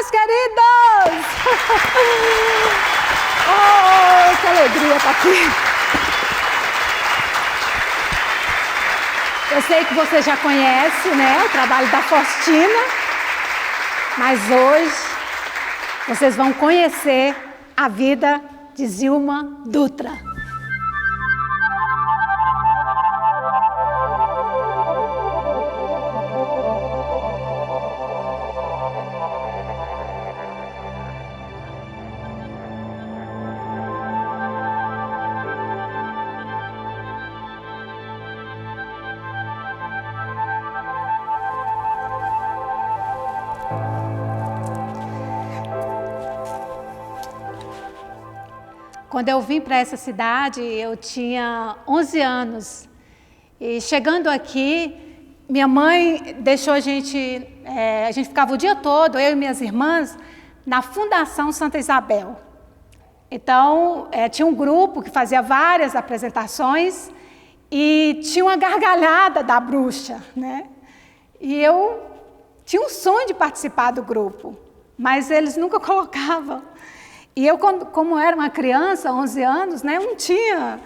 meus queridos! Oh, que alegria estar aqui! Eu sei que você já conhece, né, o trabalho da Faustina, mas hoje vocês vão conhecer a vida de Zilma Dutra. Quando eu vim para essa cidade, eu tinha 11 anos. E chegando aqui, minha mãe deixou a gente ficava o dia todo, eu e minhas irmãs, na Fundação Santa Isabel. Então, tinha um grupo que fazia várias apresentações e tinha uma gargalhada da bruxa, né? E eu tinha um sonho de participar do grupo, mas eles nunca colocavam. E eu, como era uma criança, 11 anos, né, eu não tinha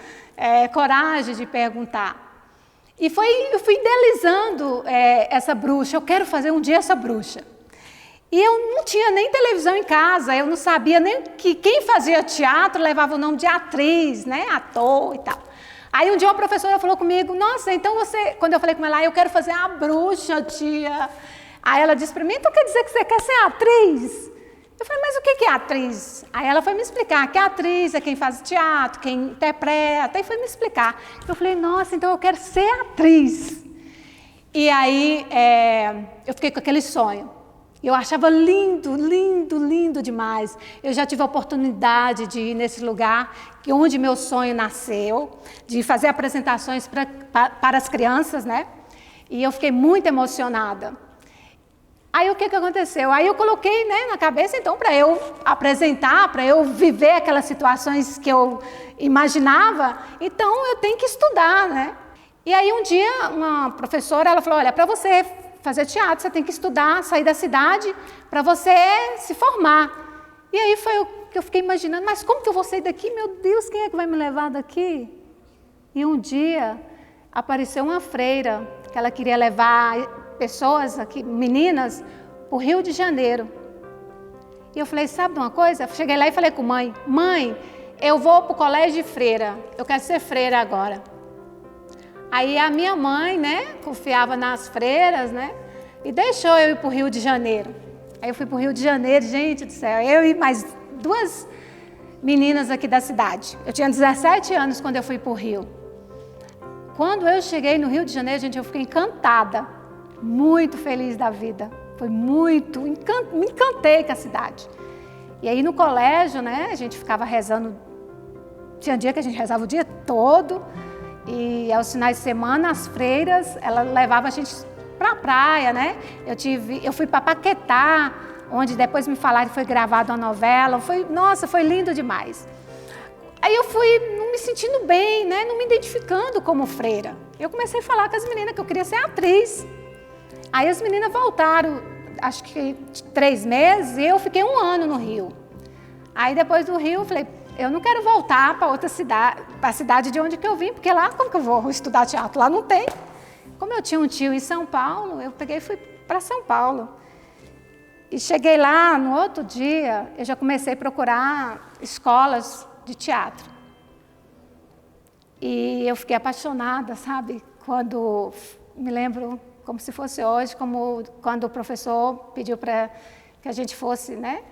coragem de perguntar. E eu fui idealizando essa bruxa, eu quero fazer um dia essa bruxa. E eu não tinha nem televisão em casa, eu não sabia nem que quem fazia teatro levava o nome de atriz, né, ator e tal. Aí um dia uma professora falou comigo, nossa, então você... Quando eu falei com ela, eu quero fazer a bruxa, tia. Aí ela disse para mim, então quer dizer que você quer ser atriz? Eu falei, mas o que é atriz? Aí ela foi me explicar que a atriz é quem faz teatro, quem interpreta, e foi me explicar. Eu falei, nossa, então eu quero ser atriz. E aí eu fiquei com aquele sonho. Eu achava lindo, lindo, lindo demais. Eu já tive a oportunidade de ir nesse lugar onde meu sonho nasceu, de fazer apresentações para as crianças, né? E eu fiquei muito emocionada. Aí o que aconteceu? Aí eu coloquei, né, na cabeça, então, para eu apresentar, para eu viver aquelas situações que eu imaginava, então eu tenho que estudar, né? E aí um dia uma professora, ela falou, olha, para você fazer teatro, você tem que estudar, sair da cidade, para você se formar. E aí foi o que eu fiquei imaginando, mas como que eu vou sair daqui? Meu Deus, quem é que vai me levar daqui? E um dia apareceu uma freira, que ela queria levar pessoas aqui, meninas, para o Rio de Janeiro. E eu falei, sabe de uma coisa? Cheguei lá e falei com mãe, eu vou para o colégio de freira, eu quero ser freira agora. Aí a minha mãe, né, confiava nas freiras, né, e deixou eu ir para o Rio de Janeiro. Aí eu fui para o Rio de Janeiro, gente do céu, eu e mais 2 meninas aqui da cidade. Eu tinha 17 anos quando eu fui para o Rio. Quando eu cheguei no Rio de Janeiro, gente, eu fiquei encantada. Muito feliz da vida, foi muito, me encantei com a cidade. E aí no colégio, né, a gente ficava rezando, tinha dia que a gente rezava o dia todo, e aos finais de semana, as freiras, ela levava a gente para a praia, né, eu fui para Paquetá, onde depois me falaram que foi gravada uma novela, nossa, foi lindo demais. Aí eu fui não me sentindo bem, né, não me identificando como freira. Eu comecei a falar com as meninas que eu queria ser atriz. Aí as meninas voltaram, acho que 3 meses, e eu fiquei 1 ano no Rio. Aí depois do Rio, eu falei, eu não quero voltar para outra cidade, para a cidade de onde que eu vim, porque lá como que eu vou estudar teatro? Lá não tem. Como eu tinha um tio em São Paulo, eu peguei e fui para São Paulo. E cheguei lá, no outro dia, eu já comecei a procurar escolas de teatro. E eu fiquei apaixonada, sabe? Quando, me lembro como se fosse hoje, como quando o professor pediu para que a gente fosse, né,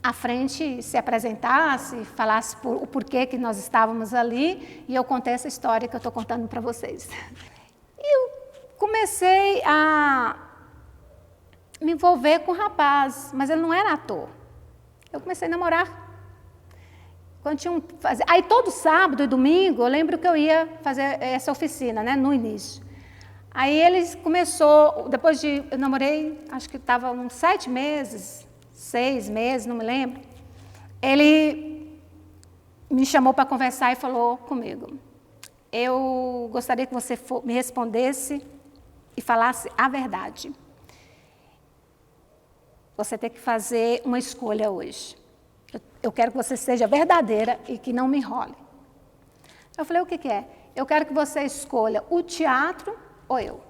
à frente, se apresentasse, falasse o porquê que nós estávamos ali, e eu contei essa história que eu estou contando para vocês. E eu comecei a me envolver com o rapaz, mas ele não era ator. Eu comecei a namorar. Aí todo sábado e domingo, eu lembro que eu ia fazer essa oficina, né, no início. Aí ele começou, eu namorei, acho que estava uns 7 meses, 6 meses, não me lembro. Ele me chamou para conversar e falou comigo, eu gostaria que você me respondesse e falasse a verdade. você tem que fazer uma escolha hoje. Eu quero que você seja verdadeira e que não me enrole. Eu falei, o que é? Eu quero que você escolha o teatro ou eu.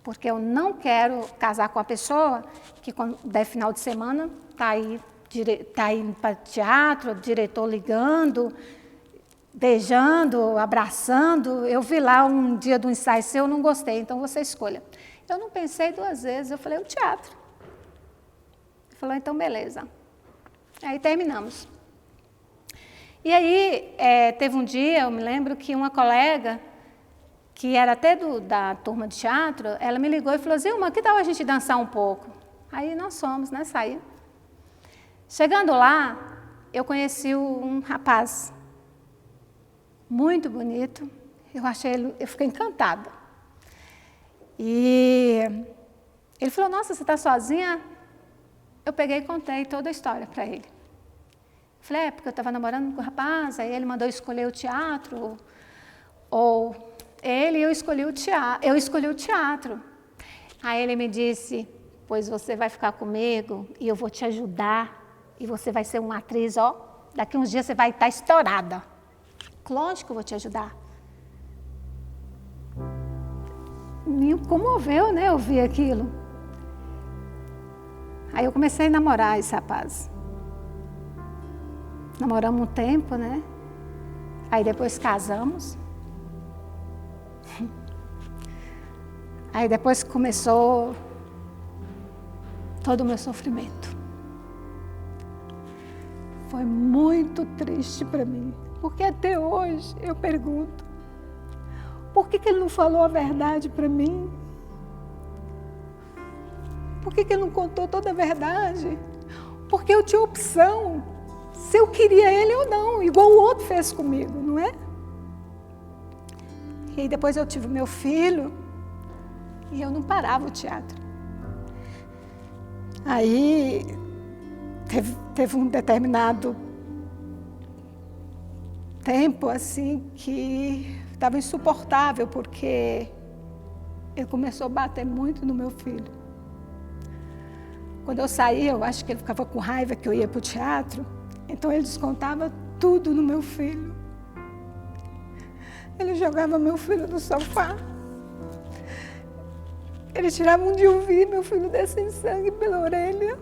Porque eu não quero casar com a pessoa que, quando der final de semana, está indo para teatro, o diretor ligando, beijando, abraçando. Eu vi lá um dia do ensaio seu, eu não gostei, então você escolha. Eu não pensei 2 vezes, eu falei, o teatro. Ele falou, então beleza. Aí terminamos. E aí, teve um dia, eu me lembro que uma colega, que era até da turma de teatro, ela me ligou e falou, Zilma, que tal a gente dançar um pouco? Aí nós fomos, né, saímos. Chegando lá, eu conheci um rapaz muito bonito, eu fiquei encantada. E ele falou, nossa, você está sozinha? Eu peguei e contei toda a história para ele. Falei, porque eu estava namorando com o rapaz, aí ele mandou escolher o teatro, ou ele, eu escolhi o teatro. Aí ele me disse, pois você vai ficar comigo e eu vou te ajudar, e você vai ser uma atriz, daqui uns dias você vai estar estourada. Lógico que eu vou te ajudar. Me comoveu, né, ouvir aquilo. Aí eu comecei a namorar esse rapaz. Namoramos um tempo, né? Aí depois casamos. Aí depois começou todo o meu sofrimento. Foi muito triste para mim, porque até hoje eu pergunto, por que ele não falou a verdade para mim? Por que ele não contou toda a verdade? Porque eu tinha opção, se eu queria ele ou não, igual o outro fez comigo, não é? E depois eu tive meu filho e eu não parava o teatro. Aí teve um determinado tempo assim que estava insuportável, porque ele começou a bater muito no meu filho. Quando eu saía, eu acho que ele ficava com raiva que eu ia para o teatro, então ele descontava tudo no meu filho. Ele jogava meu filho no sofá. Ele tirava um de ouvir, meu filho descendo sangue pela orelha.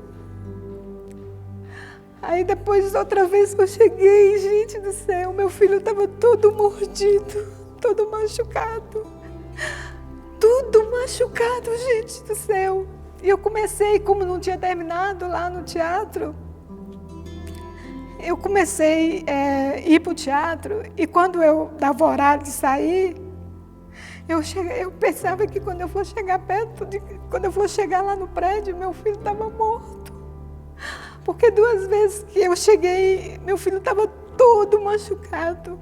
Aí depois, outra vez que eu cheguei, gente do céu, meu filho estava todo mordido, todo machucado. Tudo machucado, gente do céu. E eu comecei, como não tinha terminado lá no teatro, eu comecei a ir para o teatro, e quando eu dava horário de sair, eu pensava que quando eu for chegar quando eu for chegar lá no prédio, meu filho estava morto. Porque 2 vezes que eu cheguei, meu filho estava todo machucado.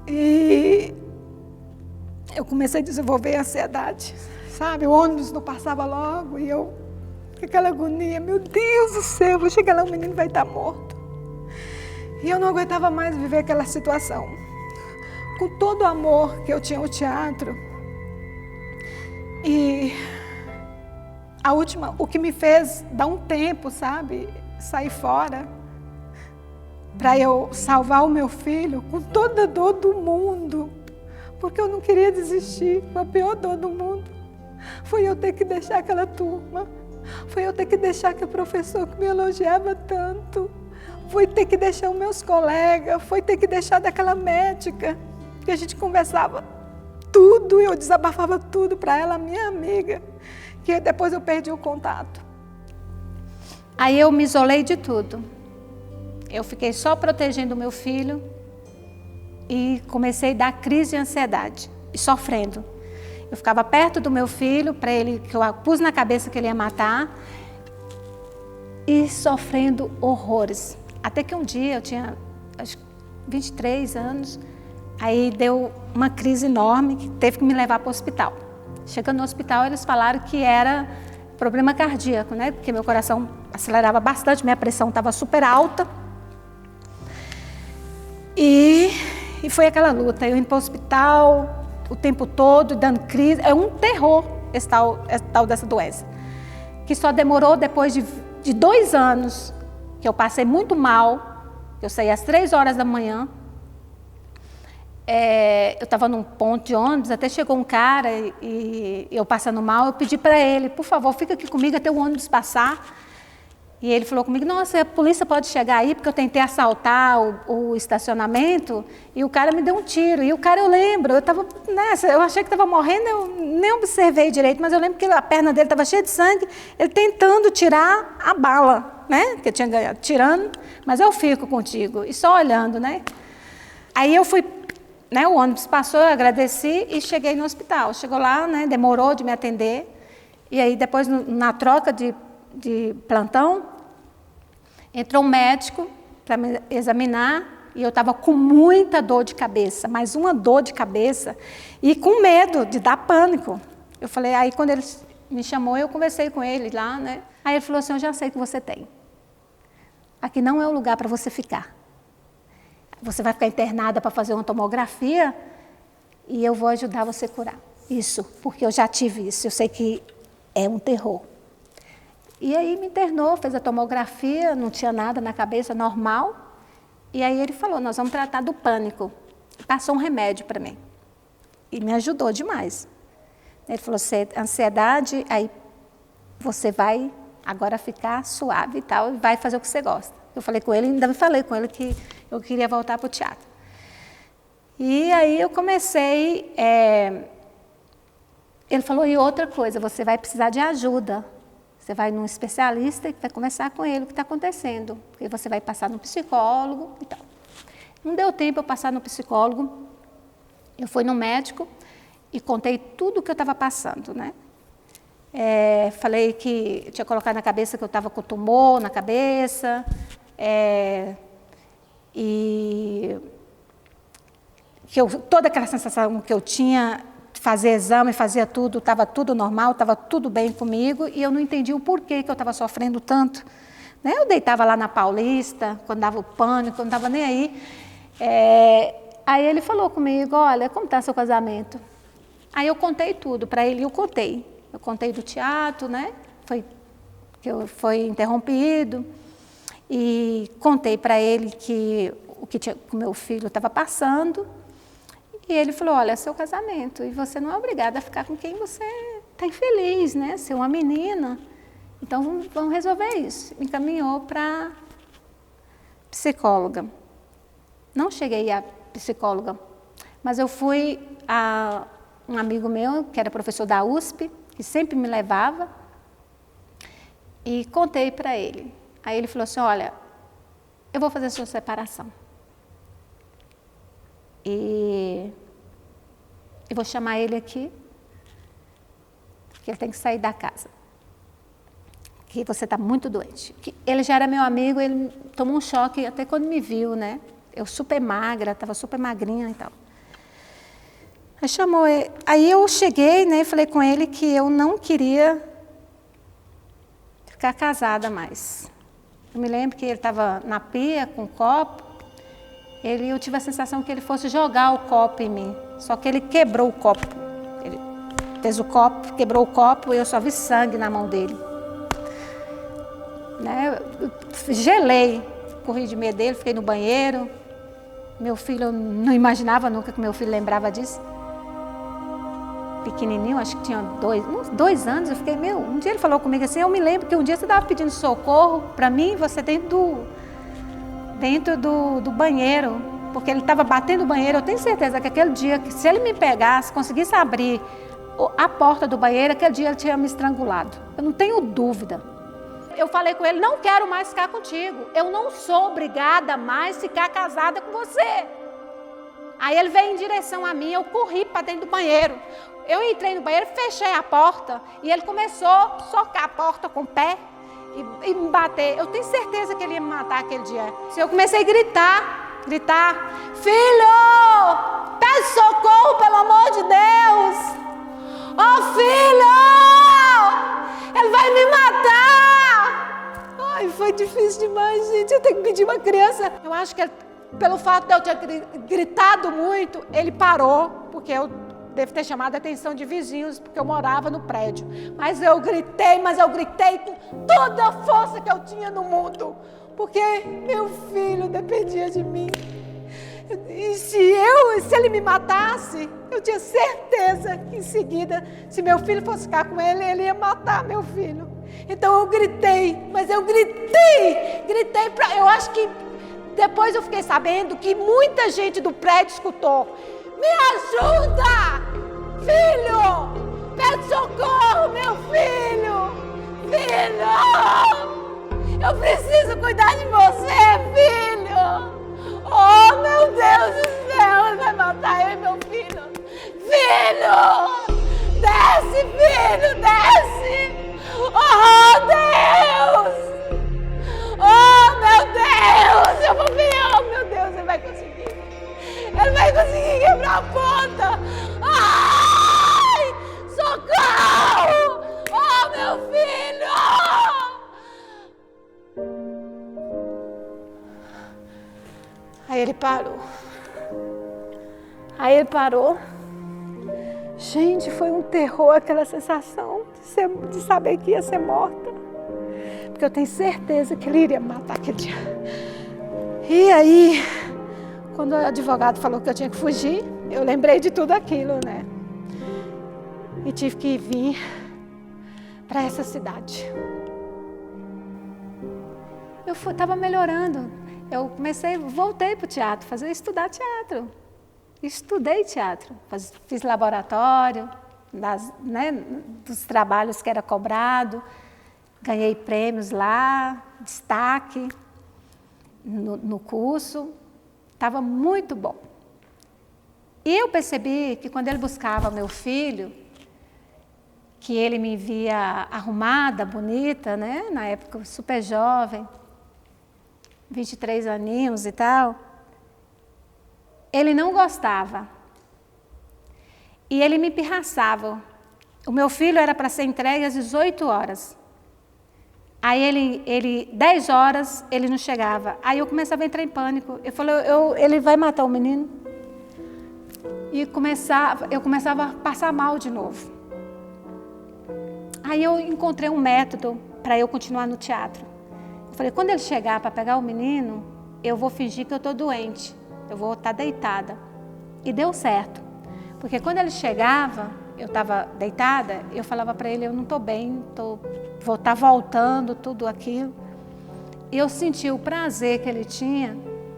E eu comecei a desenvolver ansiedade, sabe? O ônibus não passava logo e eu, com aquela agonia, meu Deus do céu, vou chegar lá, o menino vai estar morto. E eu não aguentava mais viver aquela situação. Com todo o amor que eu tinha ao teatro. E o que me fez dar um tempo, sabe, sair fora, para eu salvar o meu filho, com toda a dor do mundo, porque eu não queria desistir, foi a pior dor do mundo, foi eu ter que deixar aquela turma, foi eu ter que deixar aquele professor que me elogiava tanto, foi ter que deixar os meus colegas, foi ter que deixar daquela médica, que a gente conversava tudo, eu desabafava tudo para ela, minha amiga, que depois eu perdi o contato. Aí eu me isolei de tudo. Eu fiquei só protegendo o meu filho e comecei a dar crise de ansiedade e sofrendo. Eu ficava perto do meu filho, para ele, que eu pus na cabeça que ele ia matar, e sofrendo horrores. Até que um dia, eu tinha acho, 23 anos, aí deu uma crise enorme, que teve que me levar para o hospital. Chegando no hospital, eles falaram que era problema cardíaco, né? Porque meu coração acelerava bastante, minha pressão estava super alta. E foi aquela luta, eu indo para o hospital o tempo todo, dando crise, é um terror. esse tal dessa doença. Que só demorou depois de 2 anos, que eu passei muito mal, eu saí às 3 horas da manhã. Eu estava num ponto de ônibus, até chegou um cara e eu passando mal, eu pedi para ele, por favor, fica aqui comigo até o ônibus passar. E ele falou comigo, nossa, a polícia pode chegar aí, porque eu tentei assaltar o estacionamento e o cara me deu um tiro. E o cara, eu lembro, eu achei que estava morrendo, eu nem observei direito, mas eu lembro que a perna dele estava cheia de sangue, ele tentando tirar a bala, né, que eu tinha ganhado, tirando, mas eu fico contigo, e só olhando, né. Aí eu fui, né, o ônibus passou, eu agradeci e cheguei no hospital. Chegou lá, né, demorou de me atender, e aí depois na troca de plantão, entrou um médico para me examinar e eu estava com muita dor de cabeça, mais uma dor de cabeça e com medo de dar pânico. Eu falei, aí quando ele me chamou, eu conversei com ele lá, né? Aí ele falou assim, eu já sei o que você tem. Aqui não é o lugar para você ficar. Você vai ficar internada para fazer uma tomografia e eu vou ajudar você a curar. Isso, porque eu já tive isso, eu sei que é um terror. E aí me internou, fez a tomografia, não tinha nada na cabeça, normal. E aí ele falou, nós vamos tratar do pânico. Passou um remédio para mim. E me ajudou demais. Ele falou, ansiedade, aí você vai agora ficar suave e tal, e vai fazer o que você gosta. Eu falei com ele, ainda falei com ele que eu queria voltar para o teatro. E aí eu comecei, ele falou, e outra coisa, você vai precisar de ajuda. Você vai num especialista e vai conversar com ele o que está acontecendo. Porque você vai passar no psicólogo e tal. Não deu tempo eu passar no psicólogo. Eu fui no médico e contei tudo o que eu estava passando, né? Falei que eu tinha colocado na cabeça que eu estava com tumor na cabeça. E que toda aquela sensação que eu tinha, fazer exame, fazia tudo, estava tudo normal, estava tudo bem comigo, e eu não entendi o porquê que eu estava sofrendo tanto. Né? Eu deitava lá na Paulista, quando dava o pânico, eu não estava nem aí. Aí ele falou comigo, olha, como está seu casamento? Aí eu contei tudo para ele, eu contei do teatro, né? Foi interrompido, e contei para ele que o que o meu filho estava passando. E ele falou, olha, é seu casamento, e você não é obrigada a ficar com quem você está infeliz, né? Ser uma menina. Então, vamos resolver isso. Me encaminhou para psicóloga. Não cheguei a psicóloga, mas eu fui a um amigo meu, que era professor da USP, que sempre me levava, e contei para ele. Aí ele falou assim, olha, eu vou fazer a sua separação. E eu vou chamar ele aqui, que ele tem que sair da casa. Que você está muito doente. Ele já era meu amigo, ele tomou um choque até quando me viu, né? Eu super magra, estava super magrinha e tal. Aí chamou ele. Aí eu cheguei, né, e falei com ele que eu não queria ficar casada mais. Eu me lembro que ele estava na pia com um copo. Eu tive a sensação que ele fosse jogar o copo em mim, só que ele quebrou o copo. Ele fez o copo, quebrou o copo e eu só vi sangue na mão dele. Né? Eu gelei, corri de medo dele, fiquei no banheiro. Meu filho, eu não imaginava nunca que meu filho lembrava disso. Pequenininho, acho que tinha uns 2 anos, eu fiquei, um dia ele falou comigo assim, eu me lembro que um dia você estava pedindo socorro para mim, você dentro do banheiro, porque ele estava batendo o banheiro. Eu tenho certeza que aquele dia, que se ele me pegasse, conseguisse abrir a porta do banheiro, aquele dia ele tinha me estrangulado. Eu não tenho dúvida. Eu falei com ele, não quero mais ficar contigo. Eu não sou obrigada mais a ficar casada com você. Aí ele veio em direção a mim, eu corri para dentro do banheiro. Eu entrei no banheiro, fechei a porta e ele começou a socar a porta com o pé. E me bater. Eu tenho certeza que ele ia me matar aquele dia. Eu comecei a gritar, filho, pede socorro, pelo amor de Deus. Oh, filho, ele vai me matar. Ai, foi difícil demais, gente. Eu tenho que pedir uma criança. Eu acho que pelo fato de eu ter gritado muito, ele parou, porque eu devo ter chamado a atenção de vizinhos, porque eu morava no prédio. Mas eu gritei com toda a força que eu tinha no mundo, porque meu filho dependia de mim. E se ele me matasse, eu tinha certeza que em seguida, se meu filho fosse ficar com ele, ele ia matar meu filho. Então eu gritei, eu acho que depois eu fiquei sabendo que muita gente do prédio escutou. Me ajuda! Filho! Pede socorro, meu filho! Filho! Eu preciso cuidar de você, filho! Oh, meu Deus do céu! Ele vai matar eu e meu filho! Filho! Desce, filho! Desce! Oh, Deus! Oh, meu Deus! Eu vou ver! Oh, meu Deus! Ele vai conseguir! Ele vai conseguir quebrar a porta! Ai! Socorro! Oh, meu filho! Aí ele parou. Gente, foi um terror aquela sensação de saber que ia ser morta. Porque eu tenho certeza que ele iria me matar aquele dia. E aí, quando o advogado falou que eu tinha que fugir, eu lembrei de tudo aquilo, né? E tive que vir para essa cidade. Eu estava melhorando. Eu voltei para o teatro, estudar teatro. Estudei teatro, fiz laboratório, dos trabalhos que era cobrado, ganhei prêmios lá, destaque no curso, estava muito bom. E eu percebi que quando ele buscava meu filho, que ele me via arrumada, bonita, né? Na época super jovem, 23 aninhos e tal, ele não gostava. E ele me pirraçava. O meu filho era para ser entregue às 18 horas. Aí ele 10 horas, ele não chegava. Aí eu começava a entrar em pânico. Eu falei, ele vai matar o menino? E eu começava a passar mal de novo. Aí eu encontrei um método para eu continuar no teatro. Eu falei, quando ele chegar para pegar o menino, eu vou fingir que eu estou doente. Eu vou estar deitada. E deu certo. Porque quando ele chegava, eu estava deitada, eu falava para ele, eu não estou bem, vou estar voltando, tudo aquilo. E eu senti o prazer que ele tinha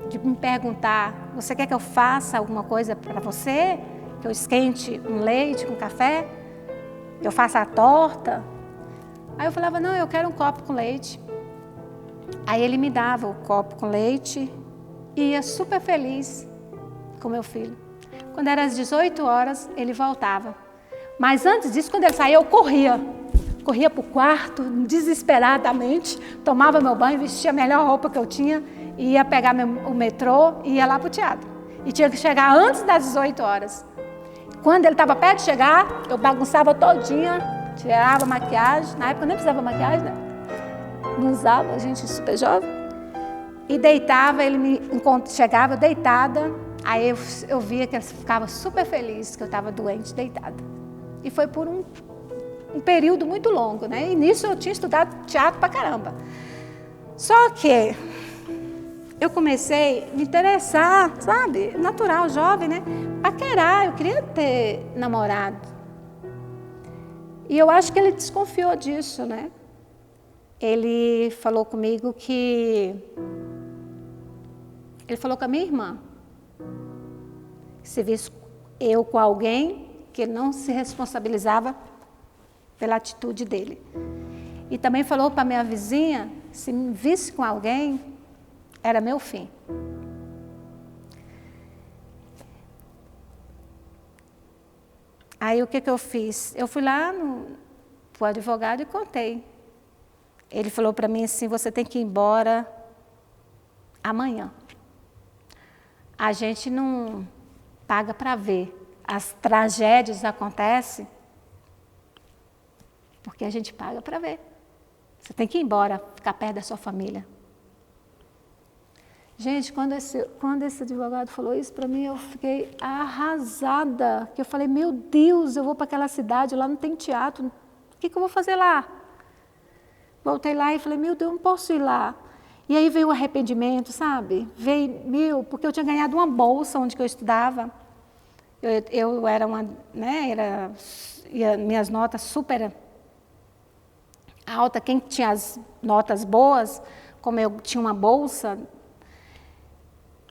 de me perguntar, você quer que eu faça alguma coisa para você? Que eu esquente um leite com café? Que eu faça a torta? Aí eu falava, não, eu quero um copo com leite. Aí ele me dava o copo com leite e ia super feliz com meu filho. Quando era às 18 horas, ele voltava. Mas antes disso, quando ele saía, eu corria. Corria para o quarto, desesperadamente, tomava meu banho, vestia a melhor roupa que eu tinha, ia pegar o metrô e ia lá para o teatro. E tinha que chegar antes das 18 horas. Quando ele estava perto de chegar, eu bagunçava todinha, tirava maquiagem. Na época eu nem precisava maquiagem, né? Não usava, a gente super jovem. E deitava, ele chegava deitada, aí eu via que ele ficava super feliz que eu estava doente, deitada. E foi por um período muito longo, né? E nisso eu tinha estudado teatro pra caramba. Só que eu comecei a me interessar, sabe? Natural, jovem, né? Paquerar, eu queria ter namorado. E eu acho que ele desconfiou disso, né? Ele falou comigo que... Ele falou com a minha irmã. Se visse eu com alguém, que ele não se responsabilizava pela atitude dele. E também falou para minha vizinha, se me visse com alguém, era meu fim. Aí o que eu fiz? Eu fui lá para o advogado e contei. Ele falou para mim assim, você tem que ir embora amanhã. A gente não paga para ver. As tragédias acontecem porque a gente paga para ver. Você tem que ir embora, ficar perto da sua família. Gente, quando esse advogado falou isso para mim, eu fiquei arrasada. Que eu falei, meu Deus, eu vou para aquela cidade, lá não tem teatro, o que eu vou fazer lá? Voltei lá e falei, meu Deus, eu não posso ir lá. E aí veio o arrependimento, sabe? Veio, porque eu tinha ganhado uma bolsa onde eu estudava. Eu era uma, né, minhas notas super altas. Quem tinha as notas boas, como eu tinha uma bolsa,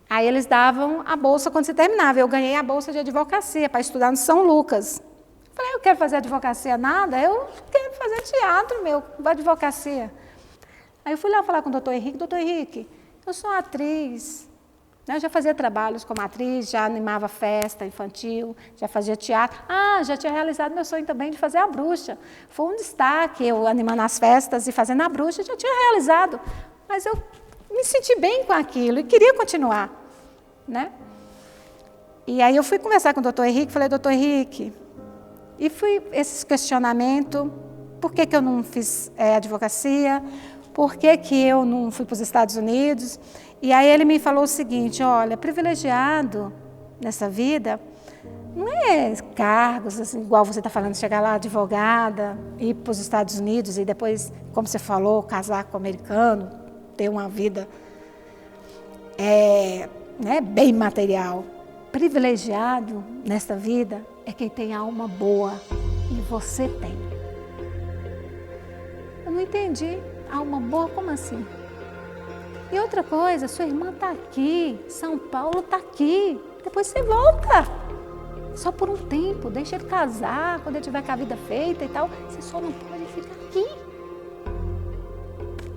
aí eles davam a bolsa quando você terminava. Eu ganhei a bolsa de advocacia para estudar no São Lucas. Falei, eu quero fazer advocacia nada, eu quero fazer teatro, advocacia. Aí eu fui lá falar com o doutor Henrique, eu sou atriz, né? Eu já fazia trabalhos como atriz, já animava festa infantil, já fazia teatro. Já tinha realizado meu sonho também de fazer a bruxa. Foi um destaque, eu animando as festas e fazendo a bruxa, já tinha realizado. Mas eu me senti bem com aquilo e queria continuar, né? E aí eu fui conversar com o doutor Henrique, falei, doutor Henrique, e fui esse questionamento, por que eu não fiz advocacia, por que eu não fui para os Estados Unidos? E aí ele me falou o seguinte, olha, privilegiado nessa vida não é cargos, assim, igual você está falando, chegar lá advogada, ir para os Estados Unidos e depois, como você falou, casar com um americano, ter uma vida né, bem material. Privilegiado nesta vida é quem tem alma boa, e você tem. Eu não entendi. Alma boa, como assim? E outra coisa, sua irmã está aqui, São Paulo está aqui, depois você volta. Só por um tempo, deixa ele casar, quando ele tiver com a vida feita e tal, você só não pode ficar aqui.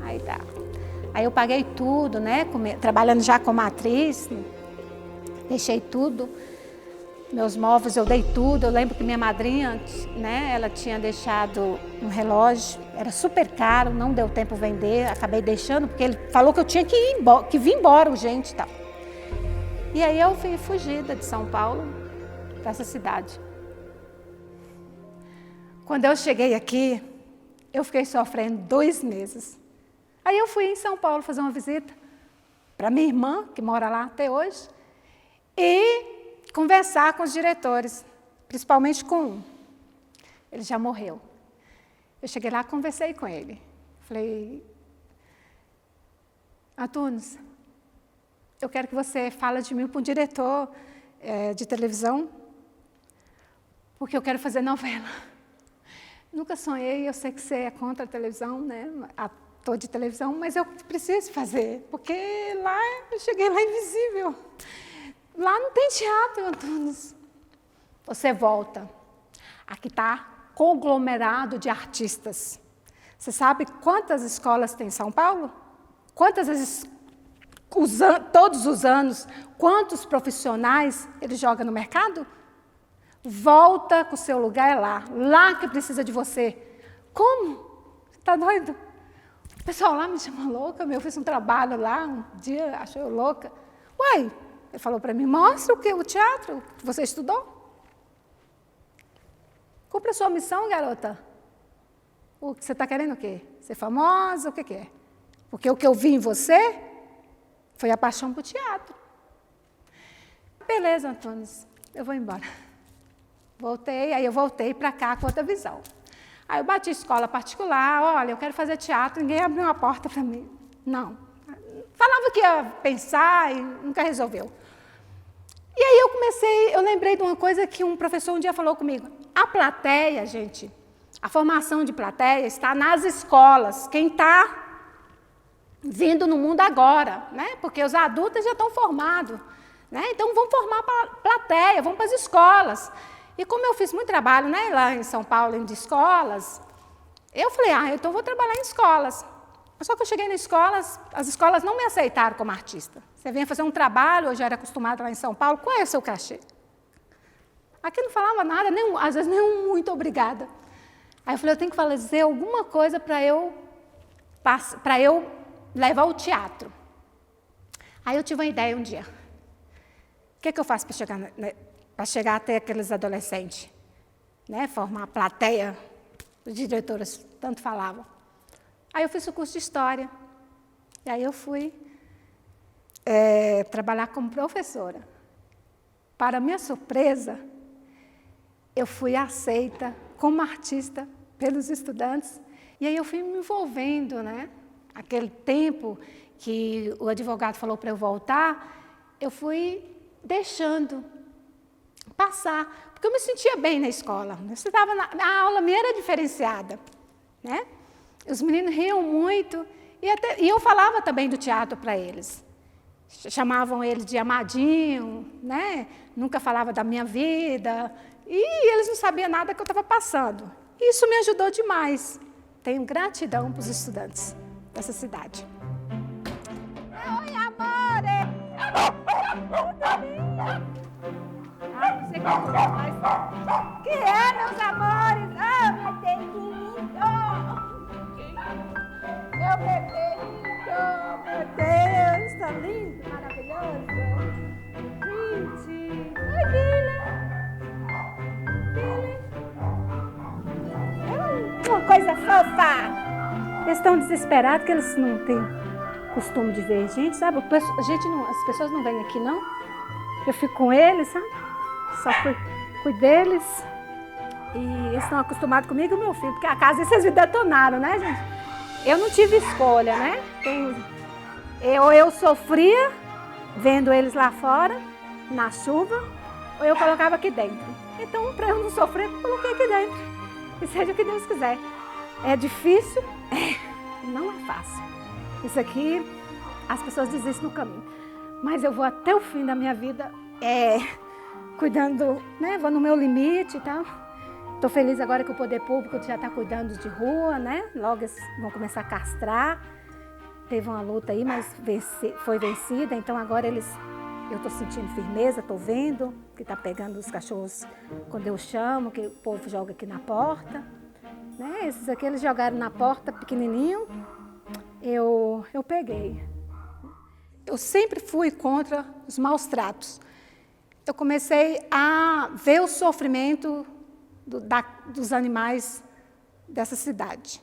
Aí tá. Aí eu paguei tudo, né, trabalhando já como atriz, deixei tudo. Meus móveis eu dei tudo. Eu lembro que minha madrinha, né, ela tinha deixado um relógio, era super caro, não deu tempo de vender, acabei deixando, porque ele falou que eu tinha que ir embora, que vir embora urgente e tal. E aí eu fui fugida de São Paulo para essa cidade. Quando eu cheguei aqui, eu fiquei sofrendo 2 meses. Aí eu fui em São Paulo fazer uma visita para minha irmã, que mora lá até hoje, e conversar com os diretores, principalmente com um. Ele já morreu. Eu cheguei lá, conversei com ele. Falei, Antunes, eu quero que você fale de mim para um diretor de televisão, porque eu quero fazer novela. Nunca sonhei, eu sei que você é contra a televisão, né? Ator de televisão, mas eu preciso fazer, porque lá, eu cheguei lá invisível. Lá não tem teatro, Antunes. Você volta. Aqui está conglomerado de artistas. Você sabe quantas escolas tem em São Paulo? Quantas vezes, todos os anos, quantos profissionais ele joga no mercado? Volta com o seu lugar lá. Lá que precisa de você. Como? Você está doido? O pessoal lá me chamou louca. Eu fiz um trabalho lá, um dia, achou eu louca. Uai! Ele falou para mim, mostra o teatro que você estudou. Cumpra a sua missão, garota. Você está querendo o quê? Ser famosa? O que é? Porque o que eu vi em você foi a paixão por teatro. Beleza, Antunes, eu vou embora. Aí eu voltei para cá com outra visão. Aí eu bati escola particular, olha, eu quero fazer teatro, ninguém abriu uma porta para mim. Não. Falava que ia pensar e nunca resolveu. E aí eu lembrei de uma coisa que um professor um dia falou comigo. A plateia, gente, a formação de plateia está nas escolas. Quem está vindo no mundo agora, né? Porque os adultos já estão formados, né? Então vamos formar plateia, vamos para as escolas. E como eu fiz muito trabalho, né, lá em São Paulo, de escolas, eu falei, então eu vou trabalhar em escolas. Só que eu cheguei nas escolas, as escolas não me aceitaram como artista. Você vinha fazer um trabalho, eu já era acostumada lá em São Paulo, qual é o seu cachê? Aqui não falava nada, às vezes nem muito obrigada. Aí eu falei, eu tenho que fazer alguma coisa para eu levar o teatro. Aí eu tive uma ideia um dia. O que eu faço para chegar até aqueles adolescentes? Né? Formar a plateia, os diretores tanto falavam. Aí eu fiz o curso de História. E aí eu fui trabalhar como professora. Para minha surpresa, eu fui aceita como artista pelos estudantes, e aí eu fui me envolvendo, né? Aquele tempo que o advogado falou para eu voltar, eu fui deixando passar, porque eu me sentia bem na escola. A aula minha era diferenciada, né? Os meninos riam muito, e eu falava também do teatro para eles. Chamavam ele de amadinho, né? Nunca falava da minha vida, e eles não sabiam nada que eu estava passando. Isso me ajudou demais. Tenho gratidão para os estudantes dessa cidade. Oi, amore! Não sei como mais. Que é, meus amores? Meu Deus, que lindo! Meu bebê lindo! Meu Deus, tá lindo, maravilhoso! Gente! Oi, Billy! Uma coisa fofa! Eles estão desesperados, que eles não têm costume de ver gente, sabe? As pessoas não vêm aqui, não. Eu fico com eles, sabe? Só cuido deles. E eles estão acostumados comigo e meu filho, porque a casa vocês me detonaram, né, gente? Eu não tive escolha, né? Eu sofria vendo eles lá fora, na chuva, ou eu colocava aqui dentro. Então, para eu não sofrer, eu coloquei aqui dentro. E seja o que Deus quiser. É difícil? Não é fácil. Isso aqui, as pessoas desistem no caminho. Mas eu vou até o fim da minha vida cuidando, né? Vou no meu limite e tal. Estou feliz agora que o poder público já está cuidando de rua, né? Logo eles vão começar a castrar. Teve uma luta aí, mas foi vencida. Então agora eu estou sentindo firmeza, estou vendo que está pegando os cachorros quando eu chamo, que o povo joga aqui na porta. Né? Esses aqui eles jogaram na porta pequenininho, eu peguei. Eu sempre fui contra os maus tratos. Eu comecei a ver o sofrimento dos animais dessa cidade.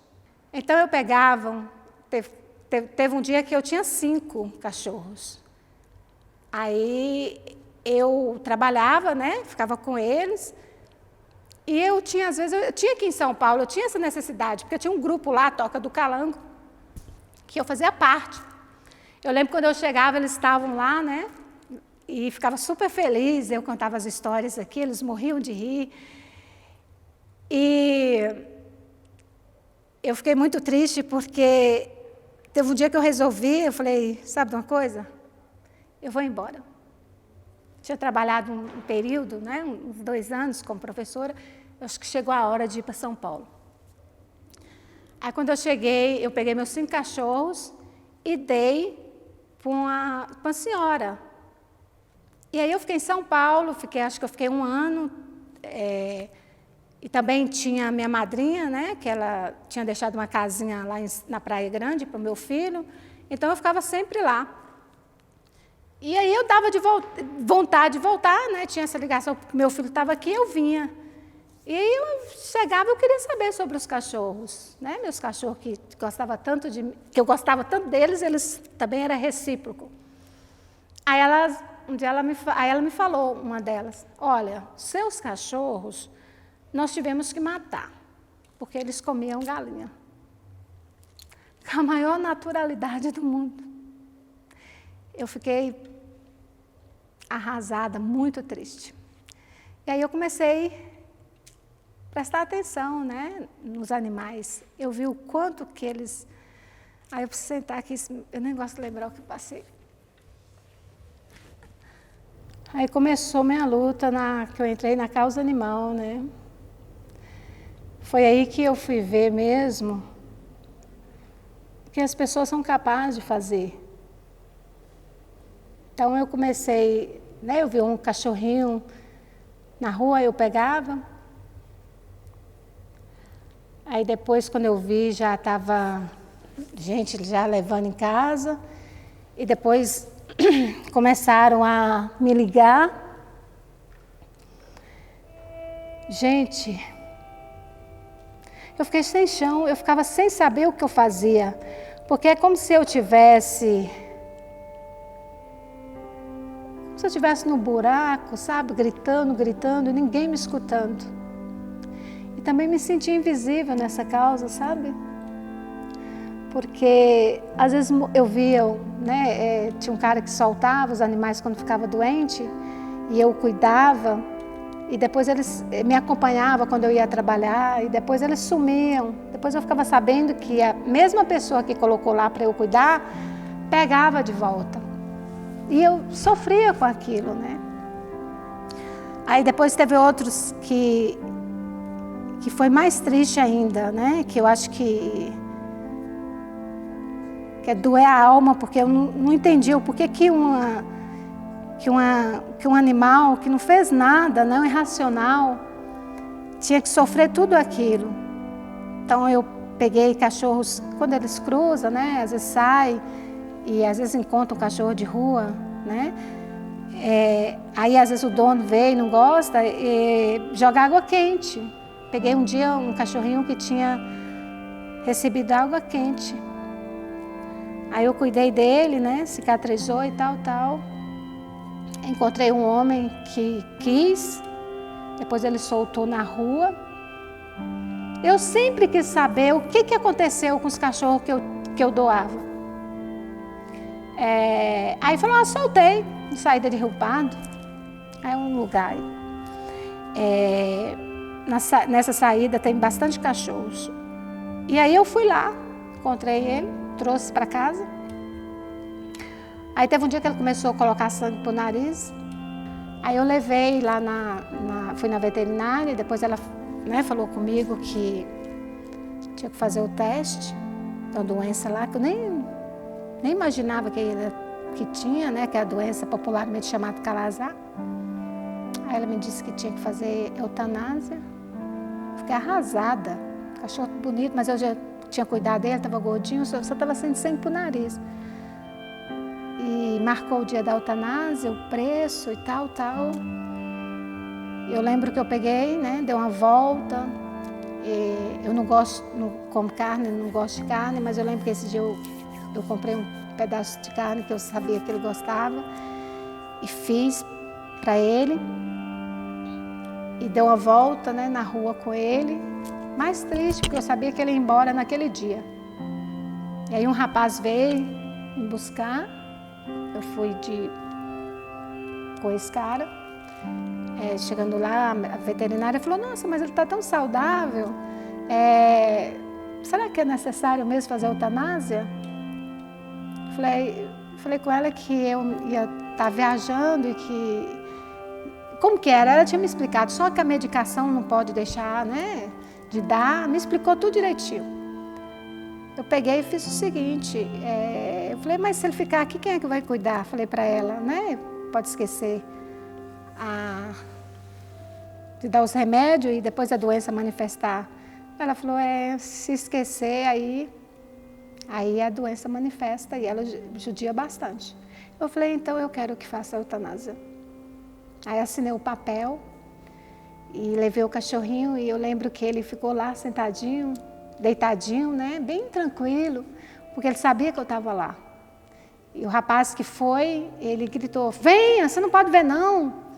Então eu pegava, teve um dia que eu tinha 5 cachorros. Aí eu trabalhava, né? Ficava com eles. E eu tinha, às vezes, eu tinha aqui em São Paulo, eu tinha essa necessidade, porque eu tinha um grupo lá, Toca do Calango, que eu fazia parte. Eu lembro quando eu chegava, eles estavam lá, né? E ficava super feliz, eu contava as histórias aqui, eles morriam de rir. E eu fiquei muito triste porque teve um dia que eu resolvi, eu falei, sabe de uma coisa? Eu vou embora. Tinha trabalhado um período, né, uns 2 anos como professora, acho que chegou a hora de ir para São Paulo. Aí quando eu cheguei, eu peguei meus 5 cachorros e dei para uma senhora. E aí eu fiquei em São Paulo, acho que eu fiquei 1 ano, e também tinha a minha madrinha, né, que ela tinha deixado uma casinha lá na Praia Grande para o meu filho, então eu ficava sempre lá. E aí eu dava vontade de voltar, né? Tinha essa ligação, porque meu filho estava aqui, eu vinha. E aí eu chegava, eu queria saber sobre os cachorros, né? Meus cachorros que eu gostava tanto deles, eles também era recíproco. Aí um dia ela me falou, uma delas, olha, seus cachorros nós tivemos que matar, porque eles comiam galinha. Com a maior naturalidade do mundo. Eu fiquei arrasada, muito triste. E aí eu comecei a prestar atenção, né, nos animais. Eu vi o quanto que eles... Aí eu preciso sentar aqui, eu nem gosto de lembrar o que passei. Aí começou minha luta, que eu entrei na causa animal, né. Foi aí que eu fui ver mesmo que as pessoas são capazes de fazer. Então eu comecei, né, eu vi um cachorrinho na rua, eu pegava. Aí depois, quando eu vi, já estava gente já levando em casa. E depois começaram a me ligar. Gente, eu fiquei sem chão, eu ficava sem saber o que eu fazia. Porque é como se eu tivesse eu estivesse no buraco, sabe, gritando, ninguém me escutando. E também me senti invisível nessa causa, sabe? Porque às vezes eu via, né, tinha um cara que soltava os animais quando ficava doente, e eu cuidava, e depois eles me acompanhavam quando eu ia trabalhar, e depois eles sumiam. Depois eu ficava sabendo que a mesma pessoa que colocou lá para eu cuidar, pegava de volta. E eu sofria com aquilo, né? Aí depois teve outros que foi mais triste ainda, né? Que eu acho que é doer a alma, porque eu não entendi o porquê que um animal que não fez nada, não irracional, tinha que sofrer tudo aquilo. Então eu peguei cachorros, quando eles cruzam, né? Às vezes saem e às vezes encontram um cachorro de rua, né? Aí às vezes o dono veio e não gosta, joga água quente. Peguei um dia um cachorrinho que tinha recebido água quente. Aí eu cuidei dele, né? Cicatrizou e tal. Encontrei um homem que quis, depois ele soltou na rua. Eu sempre quis saber o que aconteceu com os cachorros que eu doava. Aí falou, soltei, em saída de Rio Pardo. Aí um lugar. Nessa saída tem bastante cachorros. E aí eu fui lá, encontrei ele, trouxe para casa. Aí teve um dia que ele começou a colocar sangue pro nariz. Aí eu levei lá fui na veterinária, e depois ela, né, falou comigo que tinha que fazer o teste da doença lá, que eu nem imaginava que tinha, né, que é a doença popularmente chamada calazar. Aí ela me disse que tinha que fazer eutanásia. Fiquei arrasada. Cachorro bonito, mas eu já tinha cuidado dele, estava gordinho, só estava sendo sangue pro nariz. E marcou o dia da eutanásia, o preço e tal. Eu lembro que eu peguei, né, dei uma volta. Eu não como carne, não gosto de carne, mas eu lembro que esse dia eu comprei um pedaço de carne que eu sabia que ele gostava e fiz para ele. E dei uma volta, né, na rua com ele. Mais triste, porque eu sabia que ele ia embora naquele dia. E aí um rapaz veio me buscar. Eu fui com esse cara. Chegando lá, a veterinária falou, nossa, mas ele está tão saudável. Será que é necessário mesmo fazer eutanásia? Falei com ela que eu ia estar viajando e que... Como que era? Ela tinha me explicado, só que a medicação não pode deixar, né, de dar. Me explicou tudo direitinho. Eu peguei e fiz o seguinte, eu falei, mas se ele ficar aqui, quem é que vai cuidar? Falei para ela, né, pode esquecer de dar os remédios e depois a doença manifestar. Ela falou, se esquecer, aí a doença manifesta e ela judia bastante. Eu falei, então eu quero que faça a eutanásia. Aí assinei o papel e levei o cachorrinho e eu lembro que ele ficou lá sentadinho, deitadinho, né, bem tranquilo, porque ele sabia que eu estava lá. E o rapaz que foi, ele gritou, venha, você não pode ver não.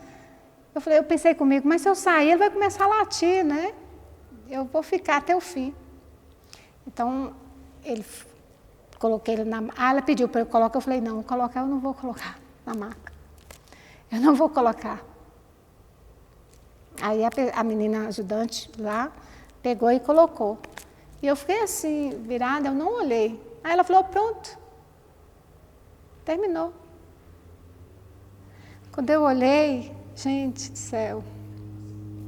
Eu pensei comigo, mas se eu sair ele vai começar a latir, né? Eu vou ficar até o fim. Então, coloquei ele na... ela pediu para eu colocar, eu falei, não, eu não vou colocar na maca. Eu não vou colocar. Aí a menina ajudante lá pegou e colocou. E eu fiquei assim, virada, eu não olhei. Aí ela falou, pronto. Terminou. Quando eu olhei, gente do céu,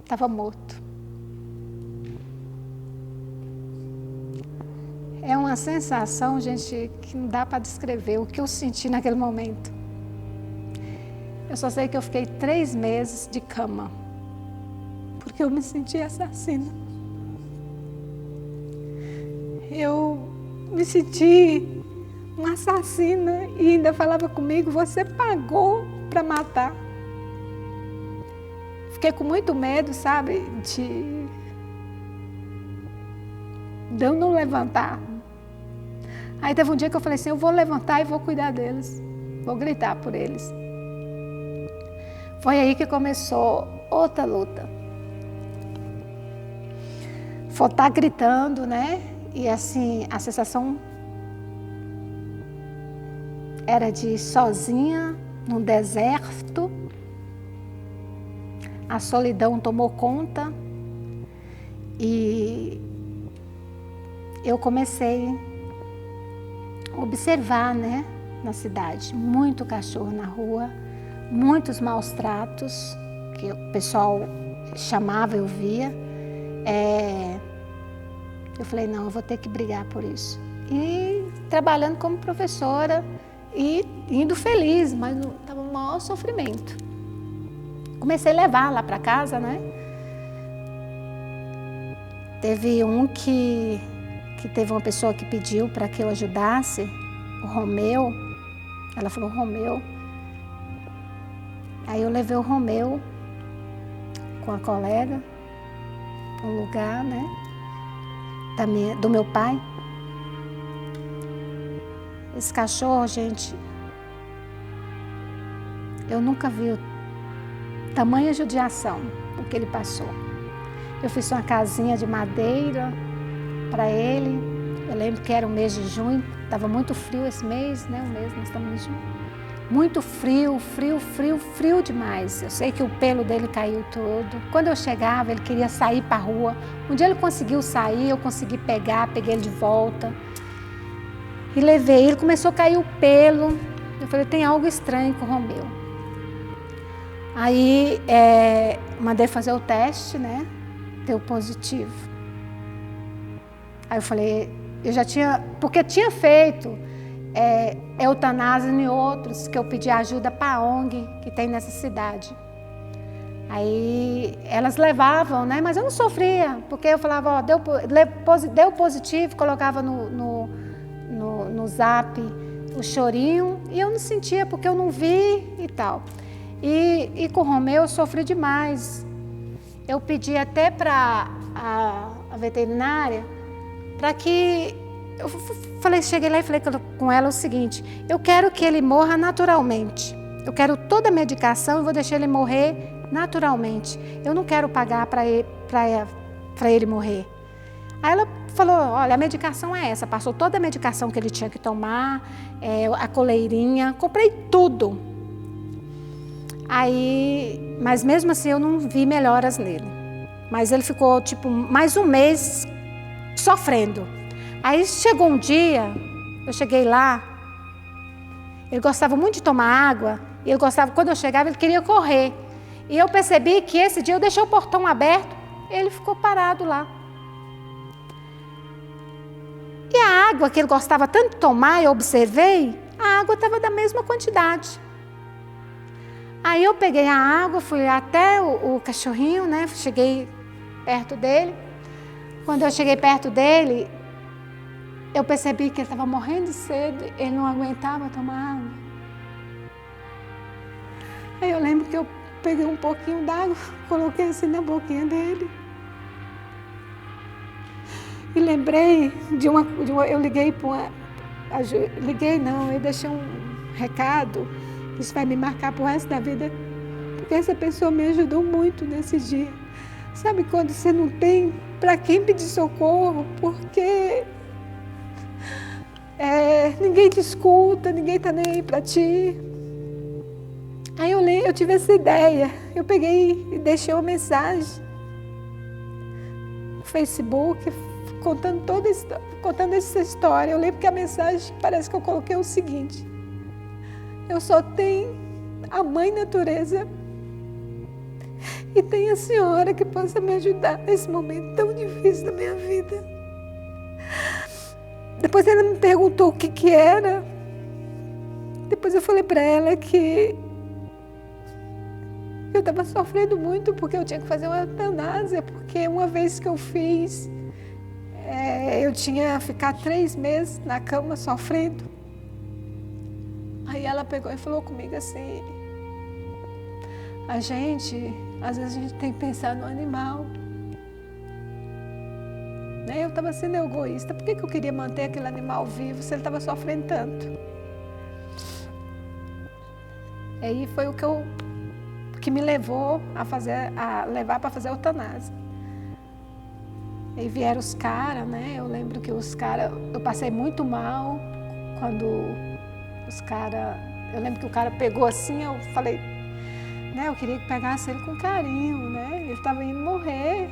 estava morto. É uma sensação, gente, que não dá para descrever o que eu senti naquele momento. Eu só sei que eu fiquei 3 meses de cama, porque eu me senti assassina. Eu me senti uma assassina e ainda falava comigo, você pagou para matar. Fiquei com muito medo, sabe, de eu não levantar. Aí teve um dia que eu falei assim, eu vou levantar e vou cuidar deles, vou gritar por eles. Foi aí que começou outra luta. Foi estar gritando, né? E assim, a sensação era de sozinha, num deserto. A solidão tomou conta. E eu comecei a observar, né? Na cidade, muito cachorro na rua, muitos maus tratos, que o pessoal chamava, eu via. Eu falei, não, eu vou ter que brigar por isso. E trabalhando como professora e indo feliz, mas estava um maior sofrimento. Comecei a levar lá para casa, né? Teve um que teve uma pessoa que pediu para que eu ajudasse, o Romeu. Ela falou, Romeu. Aí eu levei o Romeu com a colega para um lugar, né? Do meu pai. Esse cachorro, gente, eu nunca vi o tamanha judiação o que ele passou. Eu fiz uma casinha de madeira para ele. Eu lembro que era o mês de junho, estava muito frio esse mês, né? Nós estamos em junho. Muito frio, frio demais. Eu sei que o pelo dele caiu todo. Quando eu chegava, ele queria sair para a rua. Um dia ele conseguiu sair, eu consegui peguei ele de volta. E levei, ele começou a cair o pelo. Eu falei, tem algo estranho com o Romeu. Aí, mandei fazer o teste, né? Deu positivo. Aí eu falei, eu já tinha, porque tinha feito eutanásia em outros, que eu pedi ajuda para a ONG que tem nessa cidade. Aí elas levavam, né? Mas eu não sofria, porque eu falava, ó, deu positivo, colocava no zap o chorinho e eu não sentia, porque eu não vi e tal. E com o Romeu eu sofri demais. Eu pedi até para a veterinária para que... cheguei lá e falei com ela o seguinte, eu quero que ele morra naturalmente. Eu quero toda a medicação e vou deixar ele morrer naturalmente. Eu não quero pagar para ele morrer. Aí ela falou, olha, a medicação é essa. Passou toda a medicação que ele tinha que tomar, a coleirinha, comprei tudo. Aí, mas mesmo assim eu não vi melhoras nele. Mas ele ficou tipo mais um mês sofrendo. Aí chegou um dia, eu cheguei lá, ele gostava muito de tomar água, e ele gostava, quando eu chegava, ele queria correr. E eu percebi que esse dia eu deixei o portão aberto, ele ficou parado lá. E a água que ele gostava tanto de tomar, eu observei, a água estava da mesma quantidade. Aí eu peguei a água, fui até o cachorrinho, né? Cheguei perto dele. Quando eu cheguei perto dele, eu percebi que ele estava morrendo de sede, ele não aguentava tomar água. Aí eu lembro que eu peguei um pouquinho d'água, coloquei assim na boquinha dele. E lembrei de uma eu liguei para uma... eu deixei um recado, isso vai me marcar pro resto da vida, porque essa pessoa me ajudou muito nesse dia. Sabe quando você não tem para quem pedir socorro, porque ninguém te escuta, ninguém está nem aí para ti. Aí eu tive essa ideia, eu peguei e deixei uma mensagem no Facebook, contando essa história. Eu lembro que a mensagem, parece que eu coloquei o seguinte: eu só tenho a Mãe Natureza e tem a senhora que possa me ajudar nesse momento tão difícil da minha vida. Depois ela me perguntou o que era. Depois eu falei para ela que eu estava sofrendo muito porque eu tinha que fazer uma eutanásia, porque uma vez que eu fiz, eu tinha que ficar 3 meses na cama sofrendo. Aí ela pegou e falou comigo assim, às vezes a gente tem que pensar no animal. Eu estava sendo egoísta. Por que eu queria manter aquele animal vivo se ele estava sofrendo tanto? Aí foi o que que me levou a levar para fazer eutanásia. E vieram os caras, né? Eu lembro que os caras, eu passei muito mal quando os caras, eu lembro que o cara pegou assim, eu falei, né? Eu queria que pegasse ele com carinho, né? Ele estava indo morrer.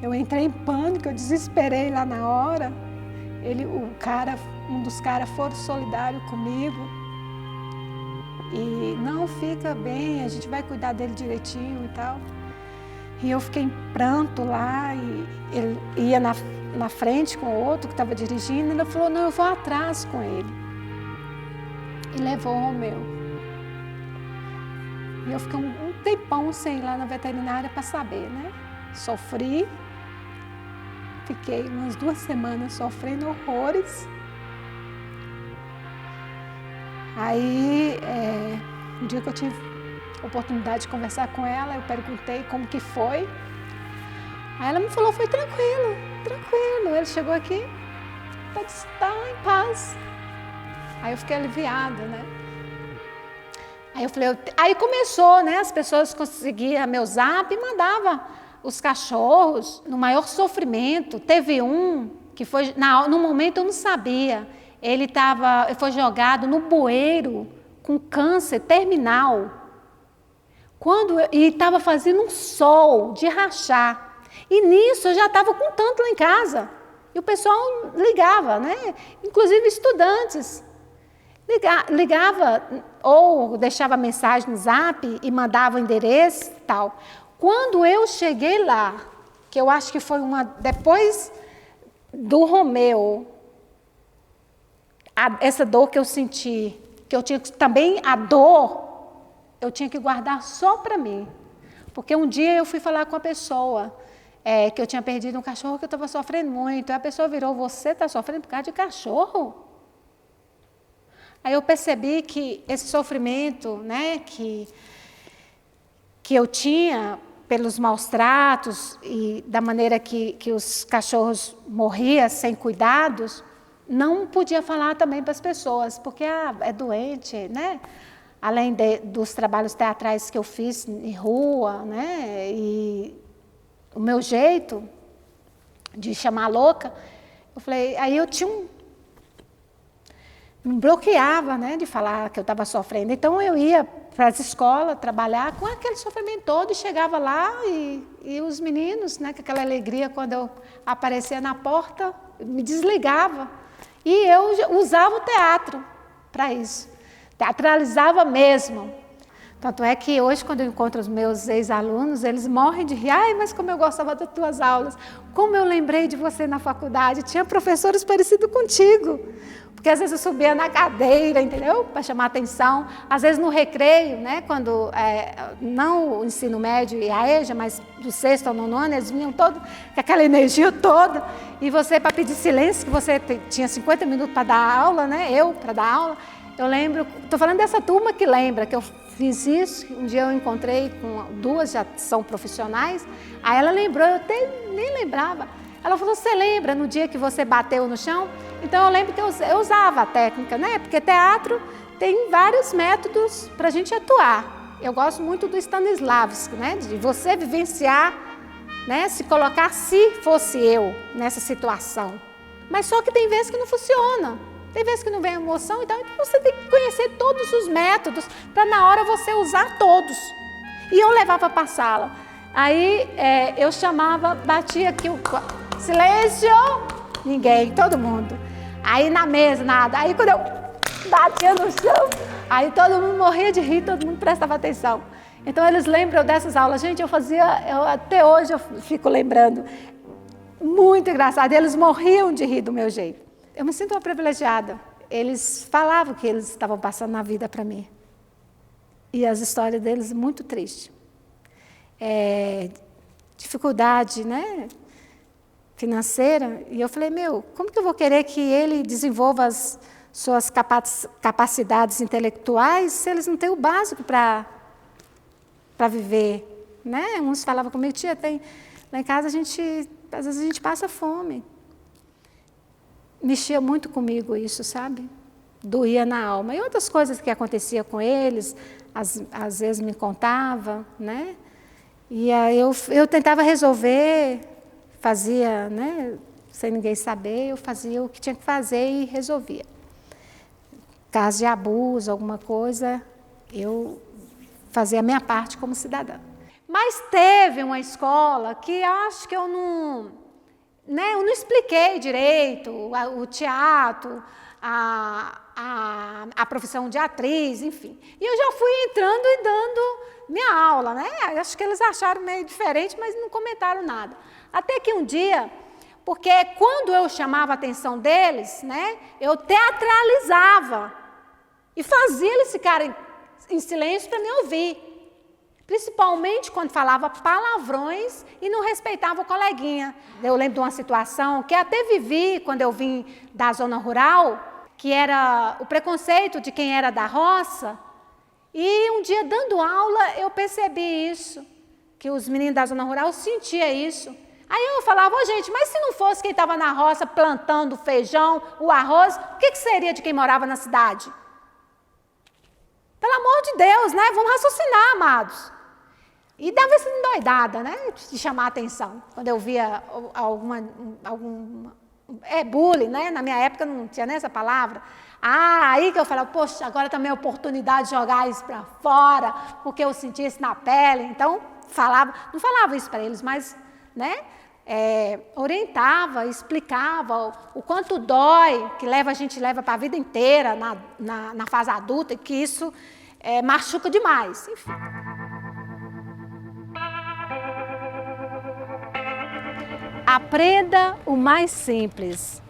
Eu entrei em pânico, eu desesperei lá na hora. Um dos caras foi solidário comigo. E não, fica bem, a gente vai cuidar dele direitinho e tal. E eu fiquei em pranto lá, e ele ia na frente com o outro que estava dirigindo, e ele falou, não, eu vou atrás com ele. E levou o Romeu. E eu fiquei um tempão sem ir lá na veterinária para saber, né? Sofri, fiquei umas 2 semanas sofrendo horrores. Aí, um dia que eu tive a oportunidade de conversar com ela, eu perguntei como que foi. Aí ela me falou, foi tranquilo, tranquilo. Ele chegou aqui, está em paz. Aí eu fiquei aliviada, né? Aí eu falei, aí começou, né? As pessoas conseguiam meu zap e mandavam os cachorros no maior sofrimento. Teve um que foi, no momento eu não sabia, ele foi jogado no bueiro com câncer terminal. E estava fazendo um sol de rachar. E nisso eu já estava com tanto lá em casa. E o pessoal ligava, né? Inclusive estudantes. Ligava ou deixava mensagem no zap e mandava o endereço e tal. Quando eu cheguei lá, que eu acho que foi depois do Romeu, essa dor que eu senti, que eu tinha também a dor, eu tinha que guardar só para mim. Porque um dia eu fui falar com a pessoa que eu tinha perdido um cachorro, que eu estava sofrendo muito. Aí a pessoa virou, você está sofrendo por causa de cachorro? Aí eu percebi que esse sofrimento, né, que eu tinha pelos maus tratos e da maneira que os cachorros morriam sem cuidados, não podia falar também para as pessoas, porque é doente, né? Além dos trabalhos teatrais que eu fiz em rua, né? E o meu jeito de chamar louca, eu falei, aí eu me bloqueava, né, de falar que eu estava sofrendo. Então eu ia para as escolas trabalhar com aquele sofrimento todo e chegava lá e os meninos, né, com aquela alegria quando eu aparecia na porta, me desligava. E eu usava o teatro para isso, teatralizava mesmo. Tanto é que hoje, quando eu encontro os meus ex-alunos, eles morrem de rir. Ai, mas como eu gostava das tuas aulas, como eu lembrei de você na faculdade, tinha professores parecidos contigo. Porque às vezes eu subia na cadeira, entendeu? Para chamar atenção. Às vezes no recreio, né? Quando, não o ensino médio e a EJA, mas do 6º ao 9º ano, eles vinham todos com aquela energia toda. E você, para pedir silêncio, que você tinha 50 minutos para dar aula, né? Eu, para dar aula. Eu lembro, estou falando dessa turma que lembra, que eu fiz isso. Um dia eu encontrei com 2, já são profissionais. Aí ela lembrou, eu nem lembrava. Ela falou, você lembra no dia que você bateu no chão? Então eu lembro que eu usava a técnica, né? Porque teatro tem vários métodos para a gente atuar. Eu gosto muito do Stanislavski, né? De você vivenciar, né? Se colocar, se fosse eu nessa situação. Mas só que tem vezes que não funciona. Tem vezes que não vem emoção, então você tem que conhecer todos os métodos para na hora você usar todos. E eu levava para a sala. Aí eu chamava, batia aqui o silêncio, ninguém, todo mundo. Aí na mesa, nada. Aí quando eu batia no chão, aí todo mundo morria de rir, todo mundo prestava atenção. Então eles lembram dessas aulas. Gente, até hoje eu fico lembrando. Muito engraçado. Eles morriam de rir do meu jeito. Eu me sinto uma privilegiada. Eles falavam o que eles estavam passando na vida para mim. E as histórias deles muito tristes. Dificuldade, né, financeira. E eu falei, como que eu vou querer que ele desenvolva as suas capacidades intelectuais se eles não têm o básico para viver? Né? Uns falavam comigo, tia, lá em casa às vezes a gente passa fome. Mexia muito comigo isso, sabe? doía na alma. E outras coisas que aconteciam com eles, às vezes me contava, né? E aí eu tentava resolver, fazia, né? Sem ninguém saber, eu fazia o que tinha que fazer e resolvia. Caso de abuso, alguma coisa, eu fazia a minha parte como cidadã. Mas teve uma escola que acho que eu não expliquei direito, o teatro, a profissão de atriz, enfim. E eu já fui entrando e dando minha aula, né? Acho que eles acharam meio diferente, mas não comentaram nada. Até que um dia, porque quando eu chamava a atenção deles, né, eu teatralizava e fazia eles ficarem em silêncio para me ouvir. Principalmente quando falava palavrões e não respeitava o coleguinha. Eu lembro de uma situação que até vivi quando eu vim da zona rural, que era o preconceito de quem era da roça. E um dia, dando aula, eu percebi isso, que os meninos da zona rural sentiam isso. Aí eu falava, gente, mas se não fosse quem estava na roça plantando o feijão, o arroz, o que seria de quem morava na cidade? Pelo amor de Deus, né? Vamos raciocinar, amados. E dava essa endoidada, né? De chamar a atenção. Quando eu via bullying, né? Na minha época não tinha nem essa palavra. Aí que eu falava, poxa, agora também é oportunidade de jogar isso para fora, porque eu sentia isso na pele. Então, não falava isso para eles, mas, né? Orientava, explicava o quanto dói, que a gente leva para a vida inteira na fase adulta, e que isso machuca demais. Enfim. Aprenda o mais simples.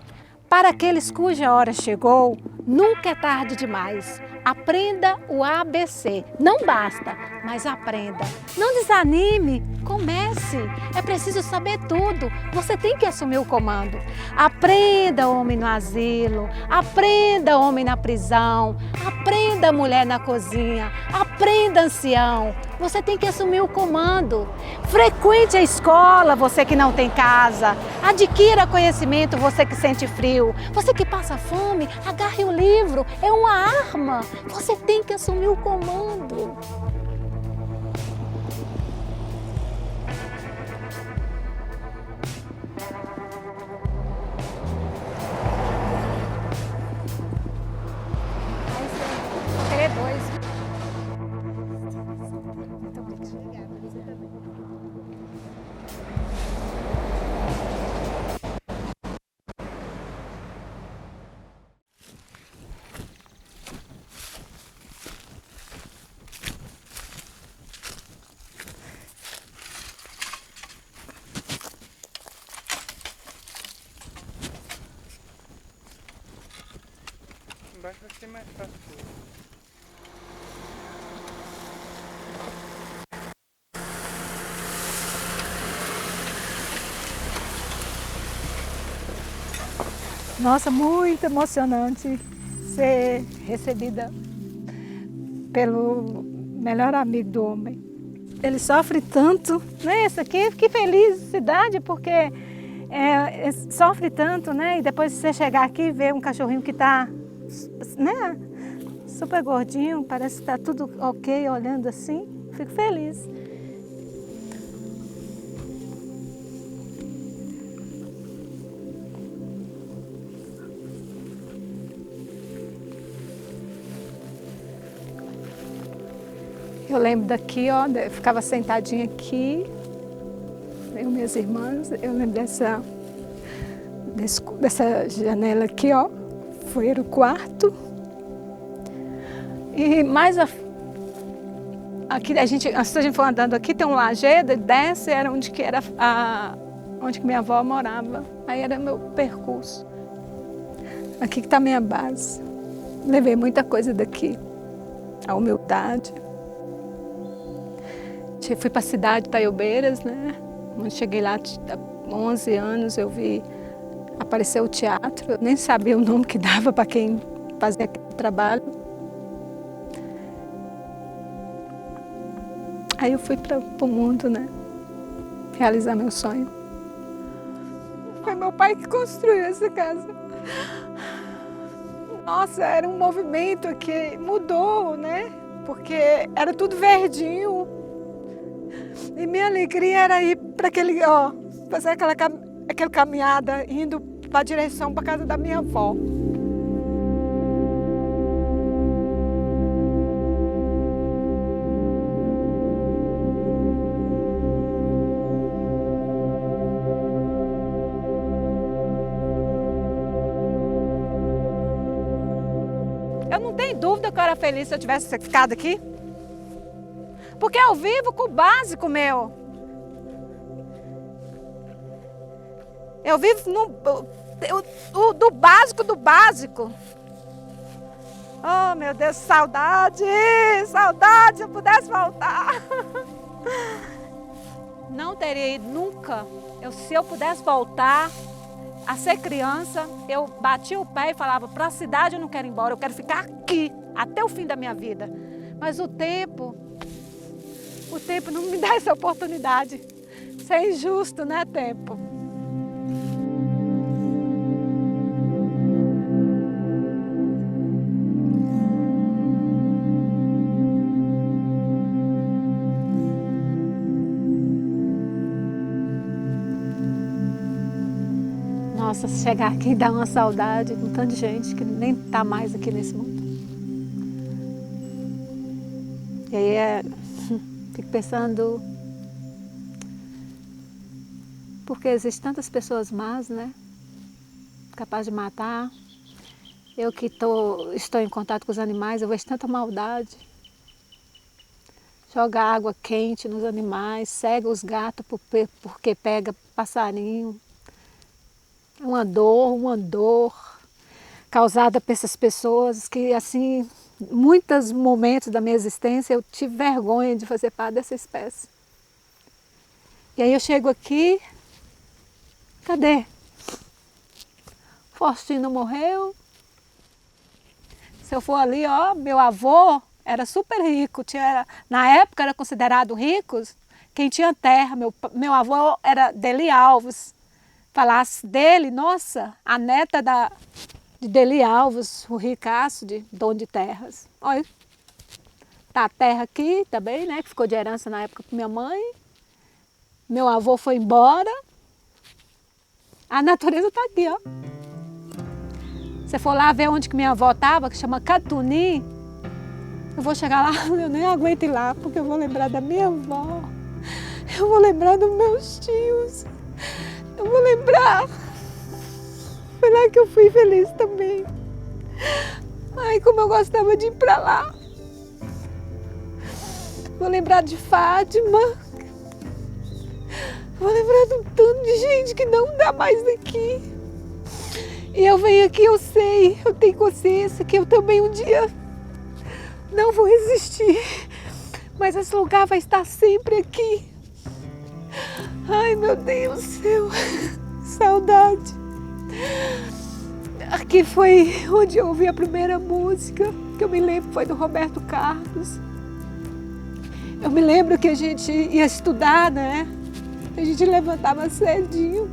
Para aqueles cuja hora chegou, nunca é tarde demais. Aprenda o ABC. Não basta, mas aprenda. Não desanime, comece. É preciso saber tudo. Você tem que assumir o comando. Aprenda, homem no asilo. Aprenda, homem na prisão. Aprenda, mulher na cozinha. Aprenda, ancião. Você tem que assumir o comando. Frequente a escola, você que não tem casa. Adquira conhecimento, você que sente frio. Você que passa fome, agarre o livro. É uma arma. Você tem que assumir o comando. Vou querer dois. Embaixo vai ser mais fácil. Nossa, muito emocionante ser recebida pelo melhor amigo do homem. Ele sofre tanto, né? Isso aqui, fiquei felicidade porque sofre tanto, né? E depois você chegar aqui e ver um cachorrinho que está, né? Super gordinho, parece que está tudo ok, olhando assim, fico feliz. Eu lembro daqui, ó, eu ficava sentadinha aqui, eu e minhas irmãs, eu lembro dessa janela aqui, ó, foi o quarto. E mais aqui a gente for andando aqui, tem um lajedo, desce, era onde que minha avó morava. Aí era meu percurso. Aqui que está a minha base. Levei muita coisa daqui, a humildade. Fui para a cidade de Itaiobeiras, né? Quando cheguei lá, há 11 anos, eu vi aparecer o teatro. Eu nem sabia o nome que dava para quem fazia aquele trabalho. Aí eu fui para o mundo, né? Realizar meu sonho. Foi meu pai que construiu essa casa. Nossa, era um movimento que mudou, né? Porque era tudo verdinho. E minha alegria era ir para aquele, ó, fazer aquela caminhada indo para a direção para casa da minha avó. Eu não tenho dúvida que eu era feliz se eu tivesse ficado aqui. Porque eu vivo com o básico meu. Eu vivo do básico do básico. Oh, meu Deus, saudade! Saudade, se eu pudesse voltar. Não teria ido nunca. Se eu pudesse voltar a ser criança, eu batia o pé e falava, para a cidade eu não quero ir embora, eu quero ficar aqui até o fim da minha vida. Mas o tempo não me dá essa oportunidade. Isso é injusto, né, tempo? Nossa, chegar aqui dá uma saudade com tanta gente que nem está mais aqui nesse mundo. E aí fico pensando, porque existem tantas pessoas más, né? Capazes de matar. Eu que estou em contato com os animais, eu vejo tanta maldade. Joga água quente nos animais, cega os gatos porque pega passarinho. Uma dor causada por essas pessoas que, assim, muitos momentos da minha existência eu tive vergonha de fazer parte dessa espécie. E aí eu chego aqui, cadê? Faustino morreu. Se eu for ali, ó, meu avô era super rico, na época era considerado ricos quem tinha terra. Meu avô era Deli Alves. Falasse dele, nossa, a neta de Deli Alves, o ricaço de dono de terras. Olha, tá a terra aqui também, né, que ficou de herança na época para minha mãe. Meu avô foi embora. A natureza tá aqui, ó. Se for lá ver onde que minha avó estava, que chama Catuni, eu vou chegar lá, eu nem aguento ir lá, porque eu vou lembrar da minha avó. Eu vou lembrar dos meus tios. Eu vou lembrar. Foi lá que eu fui feliz também. Ai, como eu gostava de ir pra lá. Vou lembrar de Fátima. Vou lembrar de um tanto de gente que não dá mais daqui. E eu venho aqui, eu sei, eu tenho consciência que eu também um dia não vou existir. Mas esse lugar vai estar sempre aqui. Ai, meu Deus do céu, saudade. Aqui foi onde eu ouvi a primeira música, que eu me lembro foi do Roberto Carlos. Eu me lembro que a gente ia estudar, né? A gente levantava cedinho.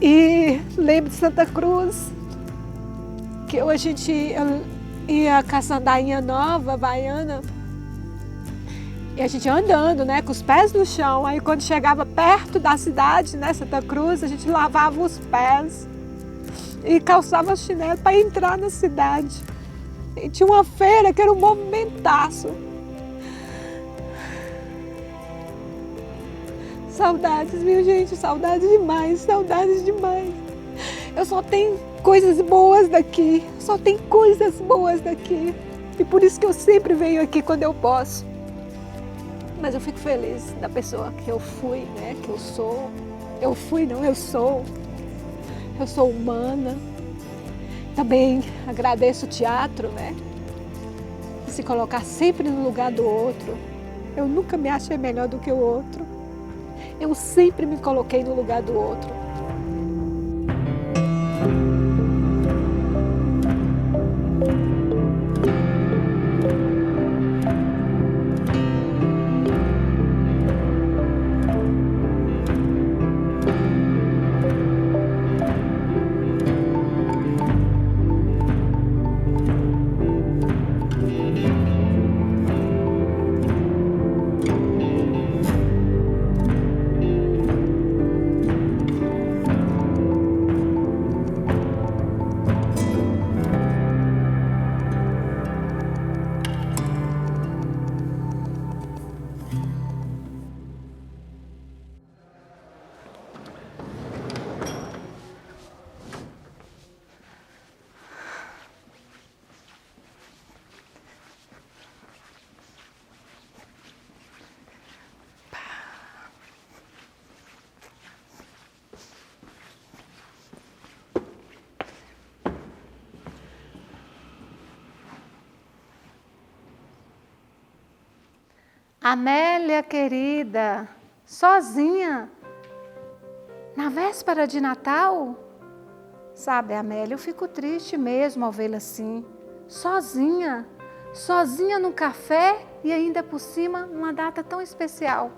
E lembro de Santa Cruz, que a gente ia com a sandainha nova, havaiana. E a gente andando, né, com os pés no chão. Aí quando chegava perto da cidade, né, Santa Cruz, a gente lavava os pés e calçava chinelo para entrar na cidade. E tinha uma feira que era um movimentaço. Saudades, viu, gente? Saudades demais, saudades demais. Eu só tenho coisas boas daqui, só tenho coisas boas daqui. E por isso que eu sempre venho aqui quando eu posso. Mas eu fico feliz da pessoa que eu fui, né? Que eu sou. Eu fui, não, eu sou. Eu sou humana. Também agradeço o teatro, né? Se colocar sempre no lugar do outro. Eu nunca me achei melhor do que o outro. Eu sempre me coloquei no lugar do outro. Amélia, querida, sozinha, na véspera de Natal? Sabe, Amélia, eu fico triste mesmo ao vê-la assim, sozinha no café e ainda por cima numa data tão especial.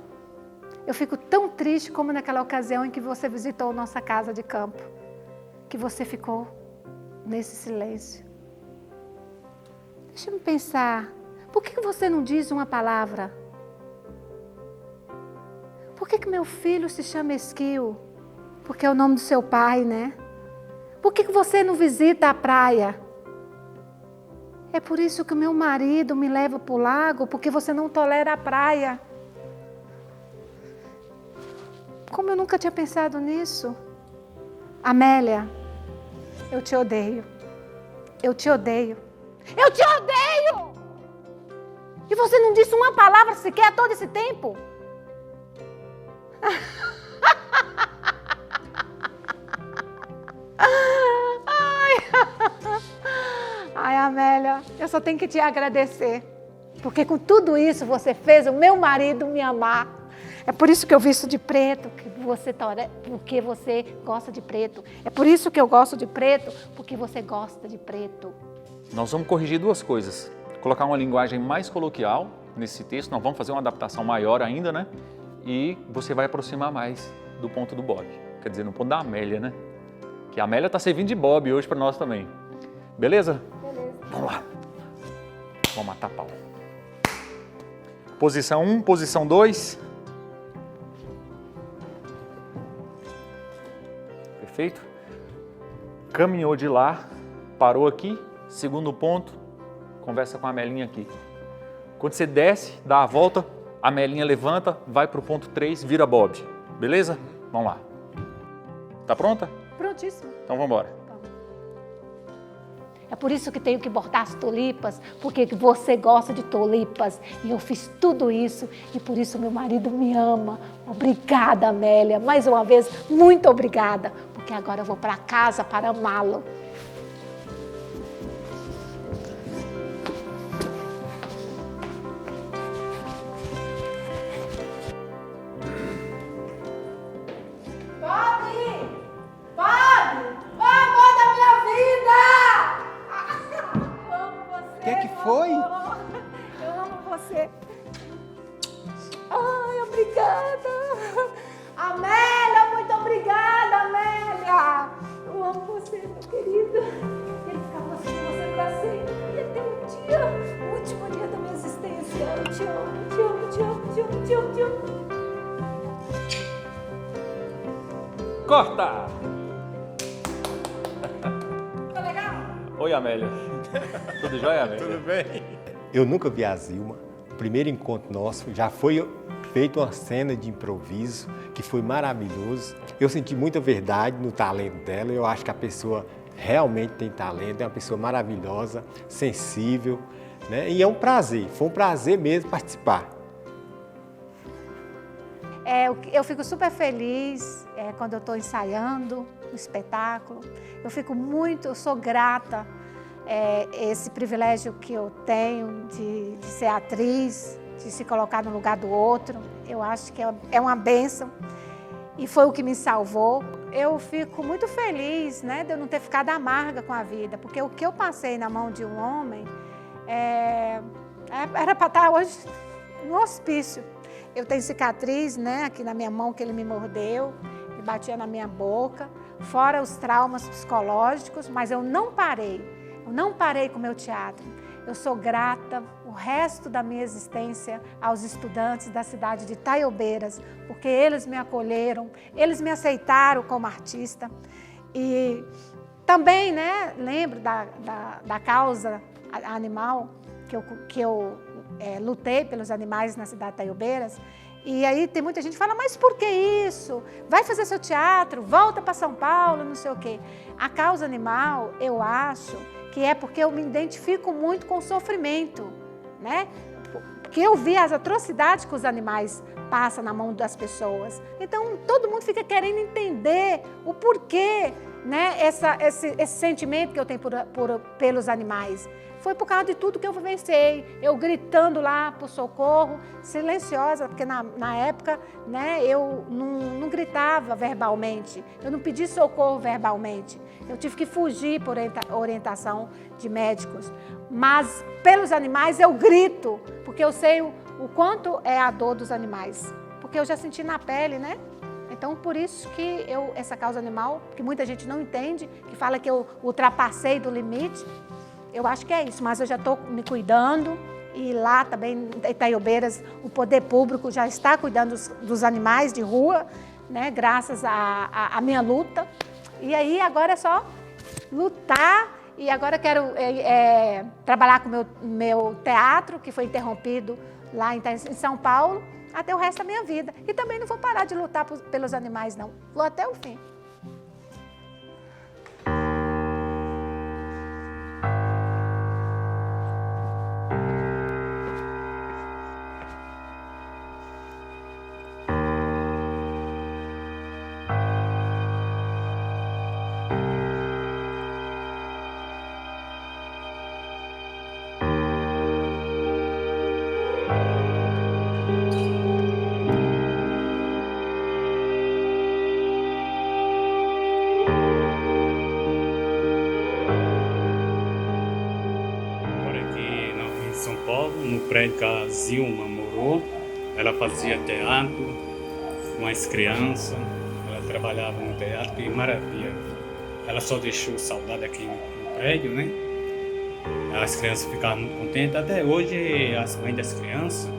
Eu fico tão triste como naquela ocasião em que você visitou nossa casa de campo, que você ficou nesse silêncio. Deixa eu pensar, por que você não diz uma palavra? Por que meu filho se chama Esquio? Porque é o nome do seu pai, né? Por que você não visita a praia? É por isso que o meu marido me leva para o lago, porque você não tolera a praia. Como eu nunca tinha pensado nisso. Amélia, eu te odeio. Eu te odeio. Eu te odeio! E você não disse uma palavra sequer todo esse tempo? Ai, Amélia, eu só tenho que te agradecer. Porque com tudo isso você fez o meu marido me amar. É por isso que eu visto de preto, porque você gosta de preto. É por isso que eu gosto de preto, porque você gosta de preto. Nós vamos corrigir duas coisas. Colocar uma linguagem mais coloquial nesse texto, nós vamos fazer uma adaptação maior ainda, né? E você vai aproximar mais do ponto do Bob. Quer dizer, no ponto da Amélia, né? Que a Amélia está servindo de Bob hoje para nós também. Beleza? Beleza. Vamos lá. Vamos matar pau. Posição 1, posição 2. Perfeito? Caminhou de lá, parou aqui. Segundo ponto, conversa com a Amelinha aqui. Quando você desce, dá a volta, a Amelinha levanta, vai para o ponto 3, vira Bob. Beleza? Vamos lá. Tá pronta? Prontíssimo. Então vamos embora. É por isso que tenho que bordar as tulipas, porque você gosta de tulipas. E eu fiz tudo isso e por isso meu marido me ama. Obrigada, Amélia. Mais uma vez, muito obrigada. Porque agora eu vou para casa para amá-lo. Foi? Eu amo você. Ai, obrigada. Amélia, muito obrigada, Amélia. Eu amo você, meu querido. Ele ficava assim com você pra sempre. E até o dia, o último dia da minha existência. Eu te amo, te amo, te amo, te amo, te amo, te amo. Corta! Tá legal? Oi, Amélia. Tudo jóia, Amélia? Tudo bem? Eu nunca vi a Zilma. O primeiro encontro nosso já foi feito uma cena de improviso que foi maravilhoso. Eu senti muita verdade no talento dela. Eu acho que a pessoa realmente tem talento, é uma pessoa maravilhosa, sensível, né? E é um prazer, foi um prazer mesmo participar. Eu fico super feliz quando eu estou ensaiando o espetáculo. Eu sou grata esse privilégio que eu tenho de ser atriz, de se colocar no lugar do outro. Eu acho que é uma bênção e foi o que me salvou. Eu fico muito feliz, né, de eu não ter ficado amarga com a vida, porque o que eu passei na mão de um homem era para estar hoje no hospício. Eu tenho cicatriz, né, aqui na minha mão que ele me mordeu, ele batia na minha boca, fora os traumas psicológicos, mas eu não parei. Eu não parei com o meu teatro. Eu sou grata o resto da minha existência aos estudantes da cidade de Itaiobeiras, porque eles me acolheram, eles me aceitaram como artista. E também, né, lembro da causa animal, que eu lutei pelos animais na cidade de Itaiobeiras. E aí tem muita gente que fala, mas por que isso? Vai fazer seu teatro, volta para São Paulo, não sei o quê. A causa animal, eu acho que é porque eu me identifico muito com o sofrimento, né? Porque eu vi as atrocidades que os animais passam na mão das pessoas. Então, todo mundo fica querendo entender o porquê, né, esse sentimento que eu tenho pelos animais. Foi por causa de tudo que eu vivenciei, eu gritando lá por socorro, silenciosa, porque na época, né, eu não gritava verbalmente, eu não pedi socorro verbalmente, eu tive que fugir por orientação de médicos. Mas pelos animais eu grito, porque eu sei o quanto é a dor dos animais, porque eu já senti na pele, né? Então, por isso que essa causa animal, que muita gente não entende, que fala que eu ultrapassei do limite, eu acho que é isso, mas eu já estou me cuidando e lá também em Itaiobeiras o poder público já está cuidando dos animais de rua, né, graças à minha luta. E aí agora é só lutar e agora quero trabalhar com o meu teatro, que foi interrompido lá em São Paulo, até o resto da minha vida. E também não vou parar de lutar pelos animais, não. Vou até o fim. No prédio que a Zilma morou, ela fazia teatro com as crianças, ela trabalhava no teatro, que maravilha. Ela só deixou saudade aqui no prédio, né? As crianças ficavam muito contentes. Até hoje, as mães das crianças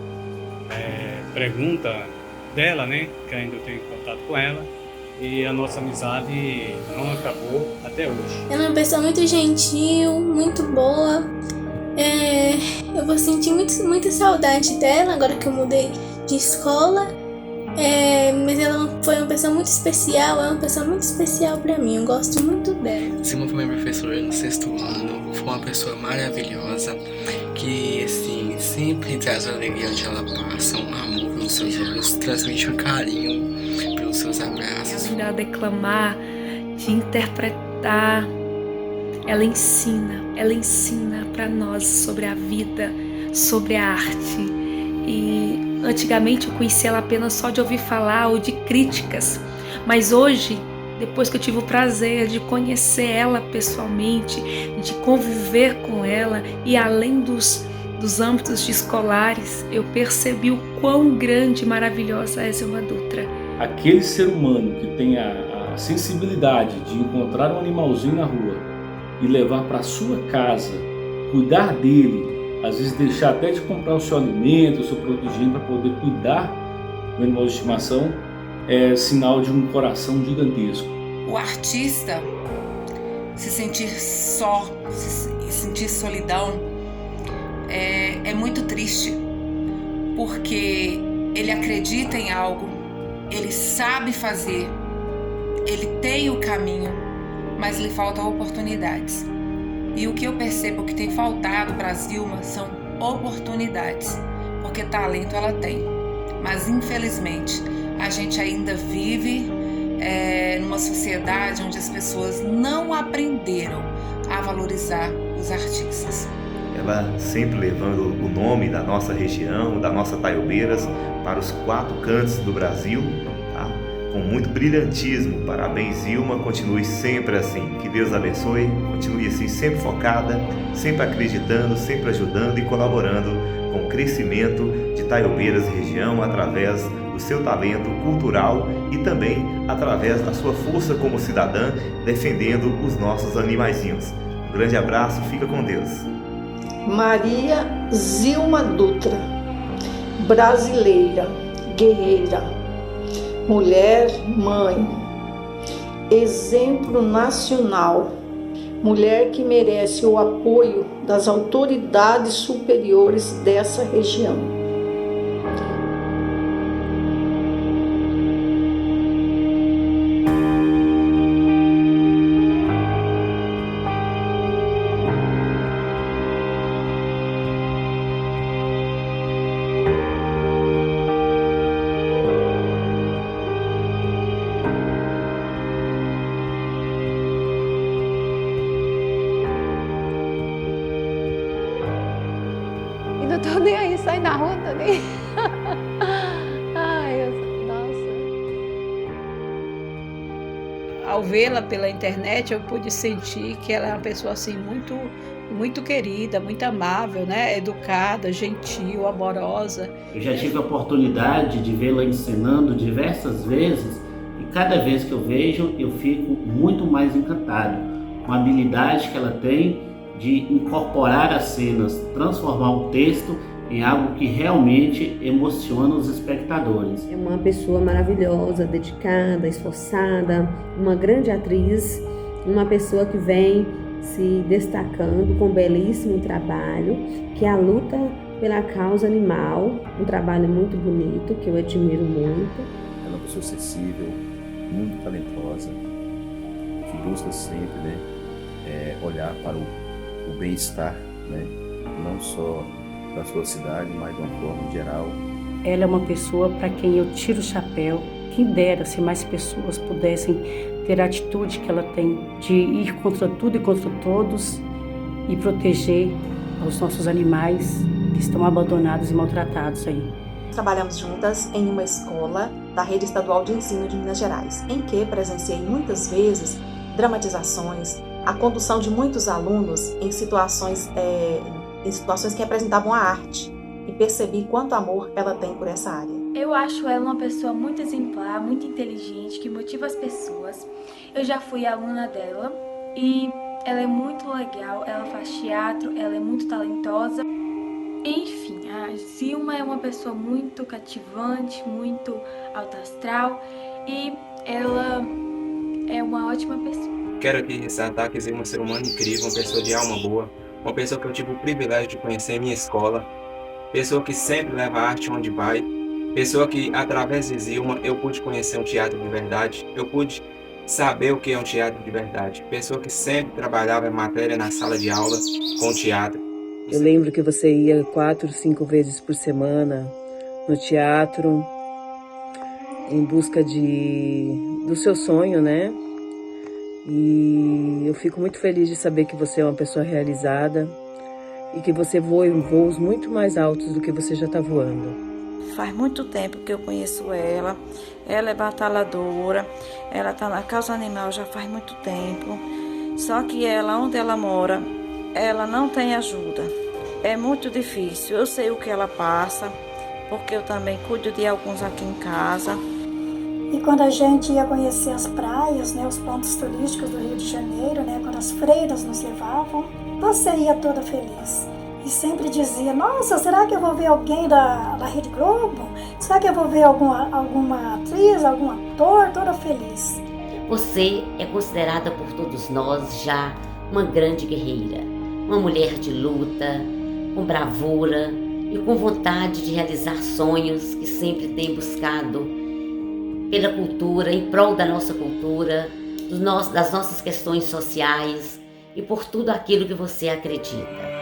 perguntam dela, né? Que ainda eu tenho contato com ela. E a nossa amizade não acabou até hoje. Ela é uma pessoa muito gentil, muito boa. Eu vou sentir muita saudade dela agora que eu mudei de escola, mas ela foi uma pessoa muito especial, é uma pessoa muito especial pra mim, eu gosto muito dela. Zilma foi minha professora no 6º ano, foi uma pessoa maravilhosa, que assim, sempre traz alegria onde ela passa, um amor pelos seus olhos, transmite um carinho pelos seus abraços. Além dela declamar, de interpretar, ela ensina para nós sobre a vida, sobre a arte. E antigamente eu conhecia ela apenas só de ouvir falar ou de críticas, mas hoje, depois que eu tive o prazer de conhecer ela pessoalmente, de conviver com ela e além dos âmbitos escolares, eu percebi o quão grande e maravilhosa é Zilma Dutra. Aquele ser humano que tem a sensibilidade de encontrar um animalzinho na rua e levar para sua casa, cuidar dele, às vezes deixar até de comprar o seu alimento, o seu produto de higiene para poder cuidar do animal de estimação, é sinal de um coração gigantesco. O artista se sentir só, se sentir solidão, é muito triste, porque ele acredita em algo, ele sabe fazer, ele tem o caminho, mas lhe faltam oportunidades. E o que eu percebo que tem faltado para a Zilma são oportunidades, porque talento ela tem. Mas infelizmente a gente ainda vive numa sociedade onde as pessoas não aprenderam a valorizar os artistas. Ela sempre levando o nome da nossa região, da nossa Itaiobeiras, para os 4 cantos do Brasil, tá? Com muito brilhantismo. Parabéns, Zilma, continue sempre assim. Que Deus abençoe, continue assim, sempre focada, sempre acreditando, sempre ajudando e colaborando com o crescimento de Itaiobeiras e região através do seu talento cultural e também através da sua força como cidadã, defendendo os nossos animaizinhos. Um grande abraço, fica com Deus. Maria Zilma Dutra, brasileira, guerreira, mulher, mãe, exemplo nacional, mulher que merece o apoio das autoridades superiores dessa região. eu tô nem aí, saio na rua, tô nem. Ai, nossa. Ao vê-la pela internet, eu pude sentir que ela é uma pessoa assim muito querida, muito amável, né? Educada, gentil, amorosa. Eu já tive a oportunidade de vê-la encenando diversas vezes e cada vez que eu vejo eu fico muito mais encantado com a habilidade que ela tem de incorporar as cenas, transformar o texto em algo que realmente emociona os espectadores. É uma pessoa maravilhosa, dedicada, esforçada, uma grande atriz, uma pessoa que vem se destacando com um belíssimo trabalho, que é a luta pela causa animal, um trabalho muito bonito, que eu admiro muito. É uma pessoa acessível, muito talentosa, que busca sempre, né, olhar para o bem-estar, né, não só da sua cidade, mas de uma forma geral. Ela é uma pessoa para quem eu tiro o chapéu. Quem dera se mais pessoas pudessem ter a atitude que ela tem de ir contra tudo e contra todos e proteger os nossos animais que estão abandonados e maltratados aí. Trabalhamos juntas em uma escola da Rede Estadual de Ensino de Minas Gerais, em que presenciei muitas vezes dramatizações, a condução de muitos alunos em situações que representavam a arte, e percebi quanto amor ela tem por essa área. Eu acho ela uma pessoa muito exemplar, muito inteligente, que motiva as pessoas. Eu já fui aluna dela e ela é muito legal, ela faz teatro, ela é muito talentosa. Enfim, a Zilma é uma pessoa muito cativante, muito alto astral e ela é uma ótima pessoa. Quero aqui ressaltar que a Zilma é um ser humano incrível, uma pessoa de alma boa, uma pessoa que eu tive o privilégio de conhecer em minha escola, pessoa que sempre leva a arte onde vai, pessoa que, através de Zilma, eu pude conhecer um teatro de verdade, eu pude saber o que é um teatro de verdade, pessoa que sempre trabalhava em matéria na sala de aula com teatro. Eu lembro que você ia 4, 5 vezes por semana no teatro, em busca do seu sonho, né? E eu fico muito feliz de saber que você é uma pessoa realizada e que você voa em voos muito mais altos do que você já está voando. Faz muito tempo que eu conheço ela é batalhadora, ela está na causa animal já faz muito tempo, só que ela, onde ela mora, ela não tem ajuda. É muito difícil, eu sei o que ela passa, porque eu também cuido de alguns aqui em casa. E quando a gente ia conhecer as praias, né, os pontos turísticos do Rio de Janeiro, né, quando as freiras nos levavam, você ia toda feliz. E sempre dizia, nossa, será que eu vou ver alguém da Rede Globo? Será que eu vou ver alguma atriz, algum ator? Toda feliz. Você é considerada por todos nós já uma grande guerreira, uma mulher de luta, com bravura e com vontade de realizar sonhos que sempre tem buscado pela cultura, em prol da nossa cultura, das nossas questões sociais e por tudo aquilo que você acredita.